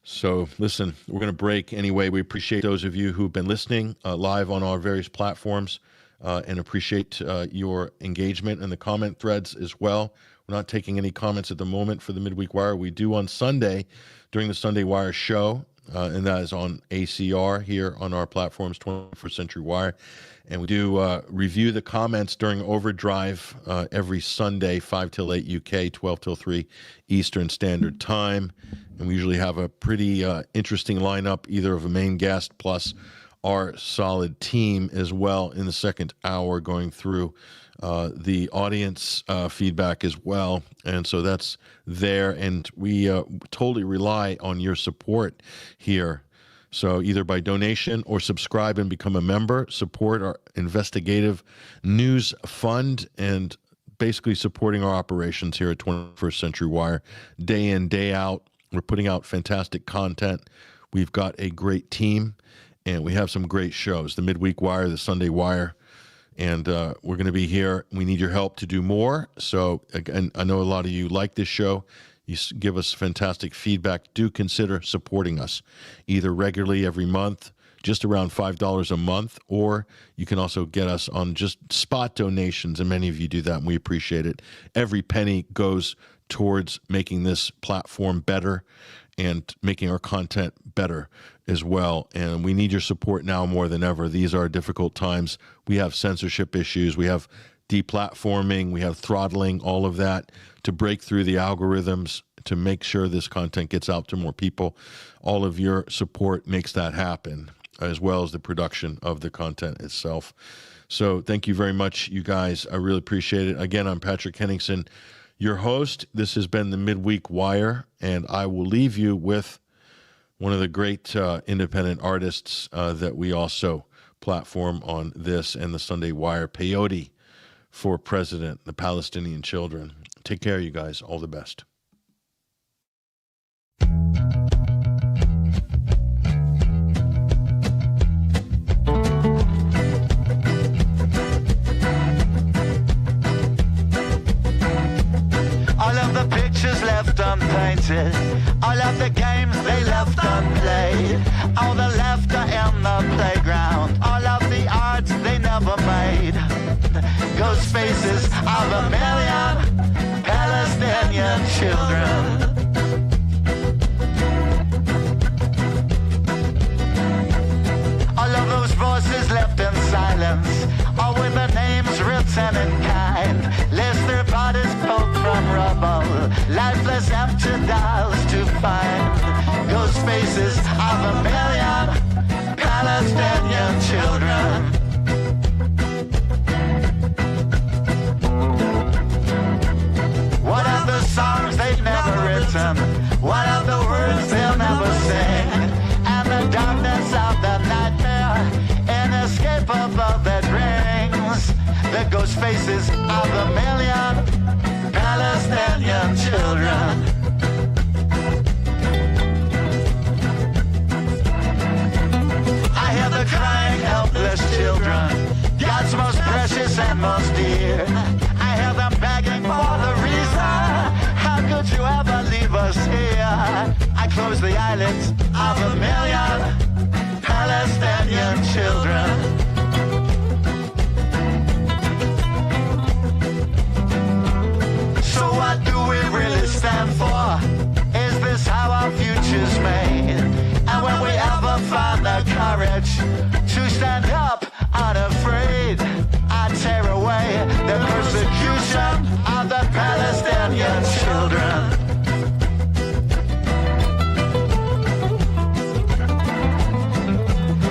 So listen, we're going to break anyway. We appreciate those of you who've been listening live on our various platforms, and appreciate your engagement in the comment threads as well. We're not taking any comments at the moment for the Midweek Wire. We do on Sunday during the Sunday Wire show, and that is on ACR here on our platforms, 21st Century Wire. And we do review the comments during Overdrive every Sunday, 5 till 8 UK, 12 till 3 Eastern Standard Time. And we usually have a pretty interesting lineup, either of a main guest plus our solid team as well in the second hour, going through the audience feedback as well. And so that's there. And we totally rely on your support here. So either by donation or subscribe and become a member, support our investigative news fund, and basically supporting our operations here at 21st Century Wire day in, day out. We're putting out fantastic content. We've got a great team, and we have some great shows, the Midweek Wire, the Sunday Wire, and we're going to be here. We need your help to do more. So again, I know a lot of you like this show. You give us fantastic feedback. Do consider supporting us, either regularly every month, just around $5 a month, or you can also get us on just spot donations, and many of you do that, and we appreciate it. Every penny goes towards making this platform better and making our content better as well. And we need your support now more than ever. These are difficult times. We have censorship issues. We have deplatforming. We have throttling, all of that to break through the algorithms to make sure this content gets out to more people. All of your support makes that happen, as well as the production of the content itself. So thank you very much, you guys. I really appreciate it. Again, I'm Patrick Henningsen, your host. This has been the Midweek Wire, and I will leave you with one of the great independent artists that we also platform on this and the Sunday Wire, Peyote for President, the Palestinian Children. Take care, you guys. All the best. All of the pictures left unpainted, all of the games they left unplayed, all the laughter in the playground, all of the arts they never made. Ghost faces of a million Palestinian children. All of those voices left in silence, all with their names written in kind, lest their bodies pulled from rubble, lifeless empty dolls to find. Ghost faces of a million Palestinian children. What of the songs they've never written? What of the words they'll never sing? And the darkness of the nightmare, inescapable that rings. The ghost faces of a million Palestinian children. I hear the crying, helpless children, God's most precious and most dear. I hear them begging for the reason. How could you ever leave us here? I close the eyelids of a million Palestinian children. So what do we really stand for? Is this how our future's made? And when we ever find the courage to stand up unafraid, I tear away the persecution of the Palestinian children.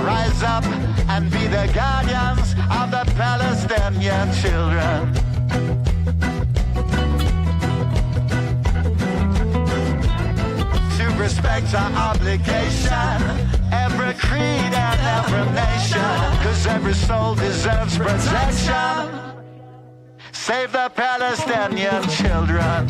Rise up and be the guardians of the Palestinian children. To respect our obligation, every creed and every nation, 'cause every soul deserves protection. Save the Palestinian children.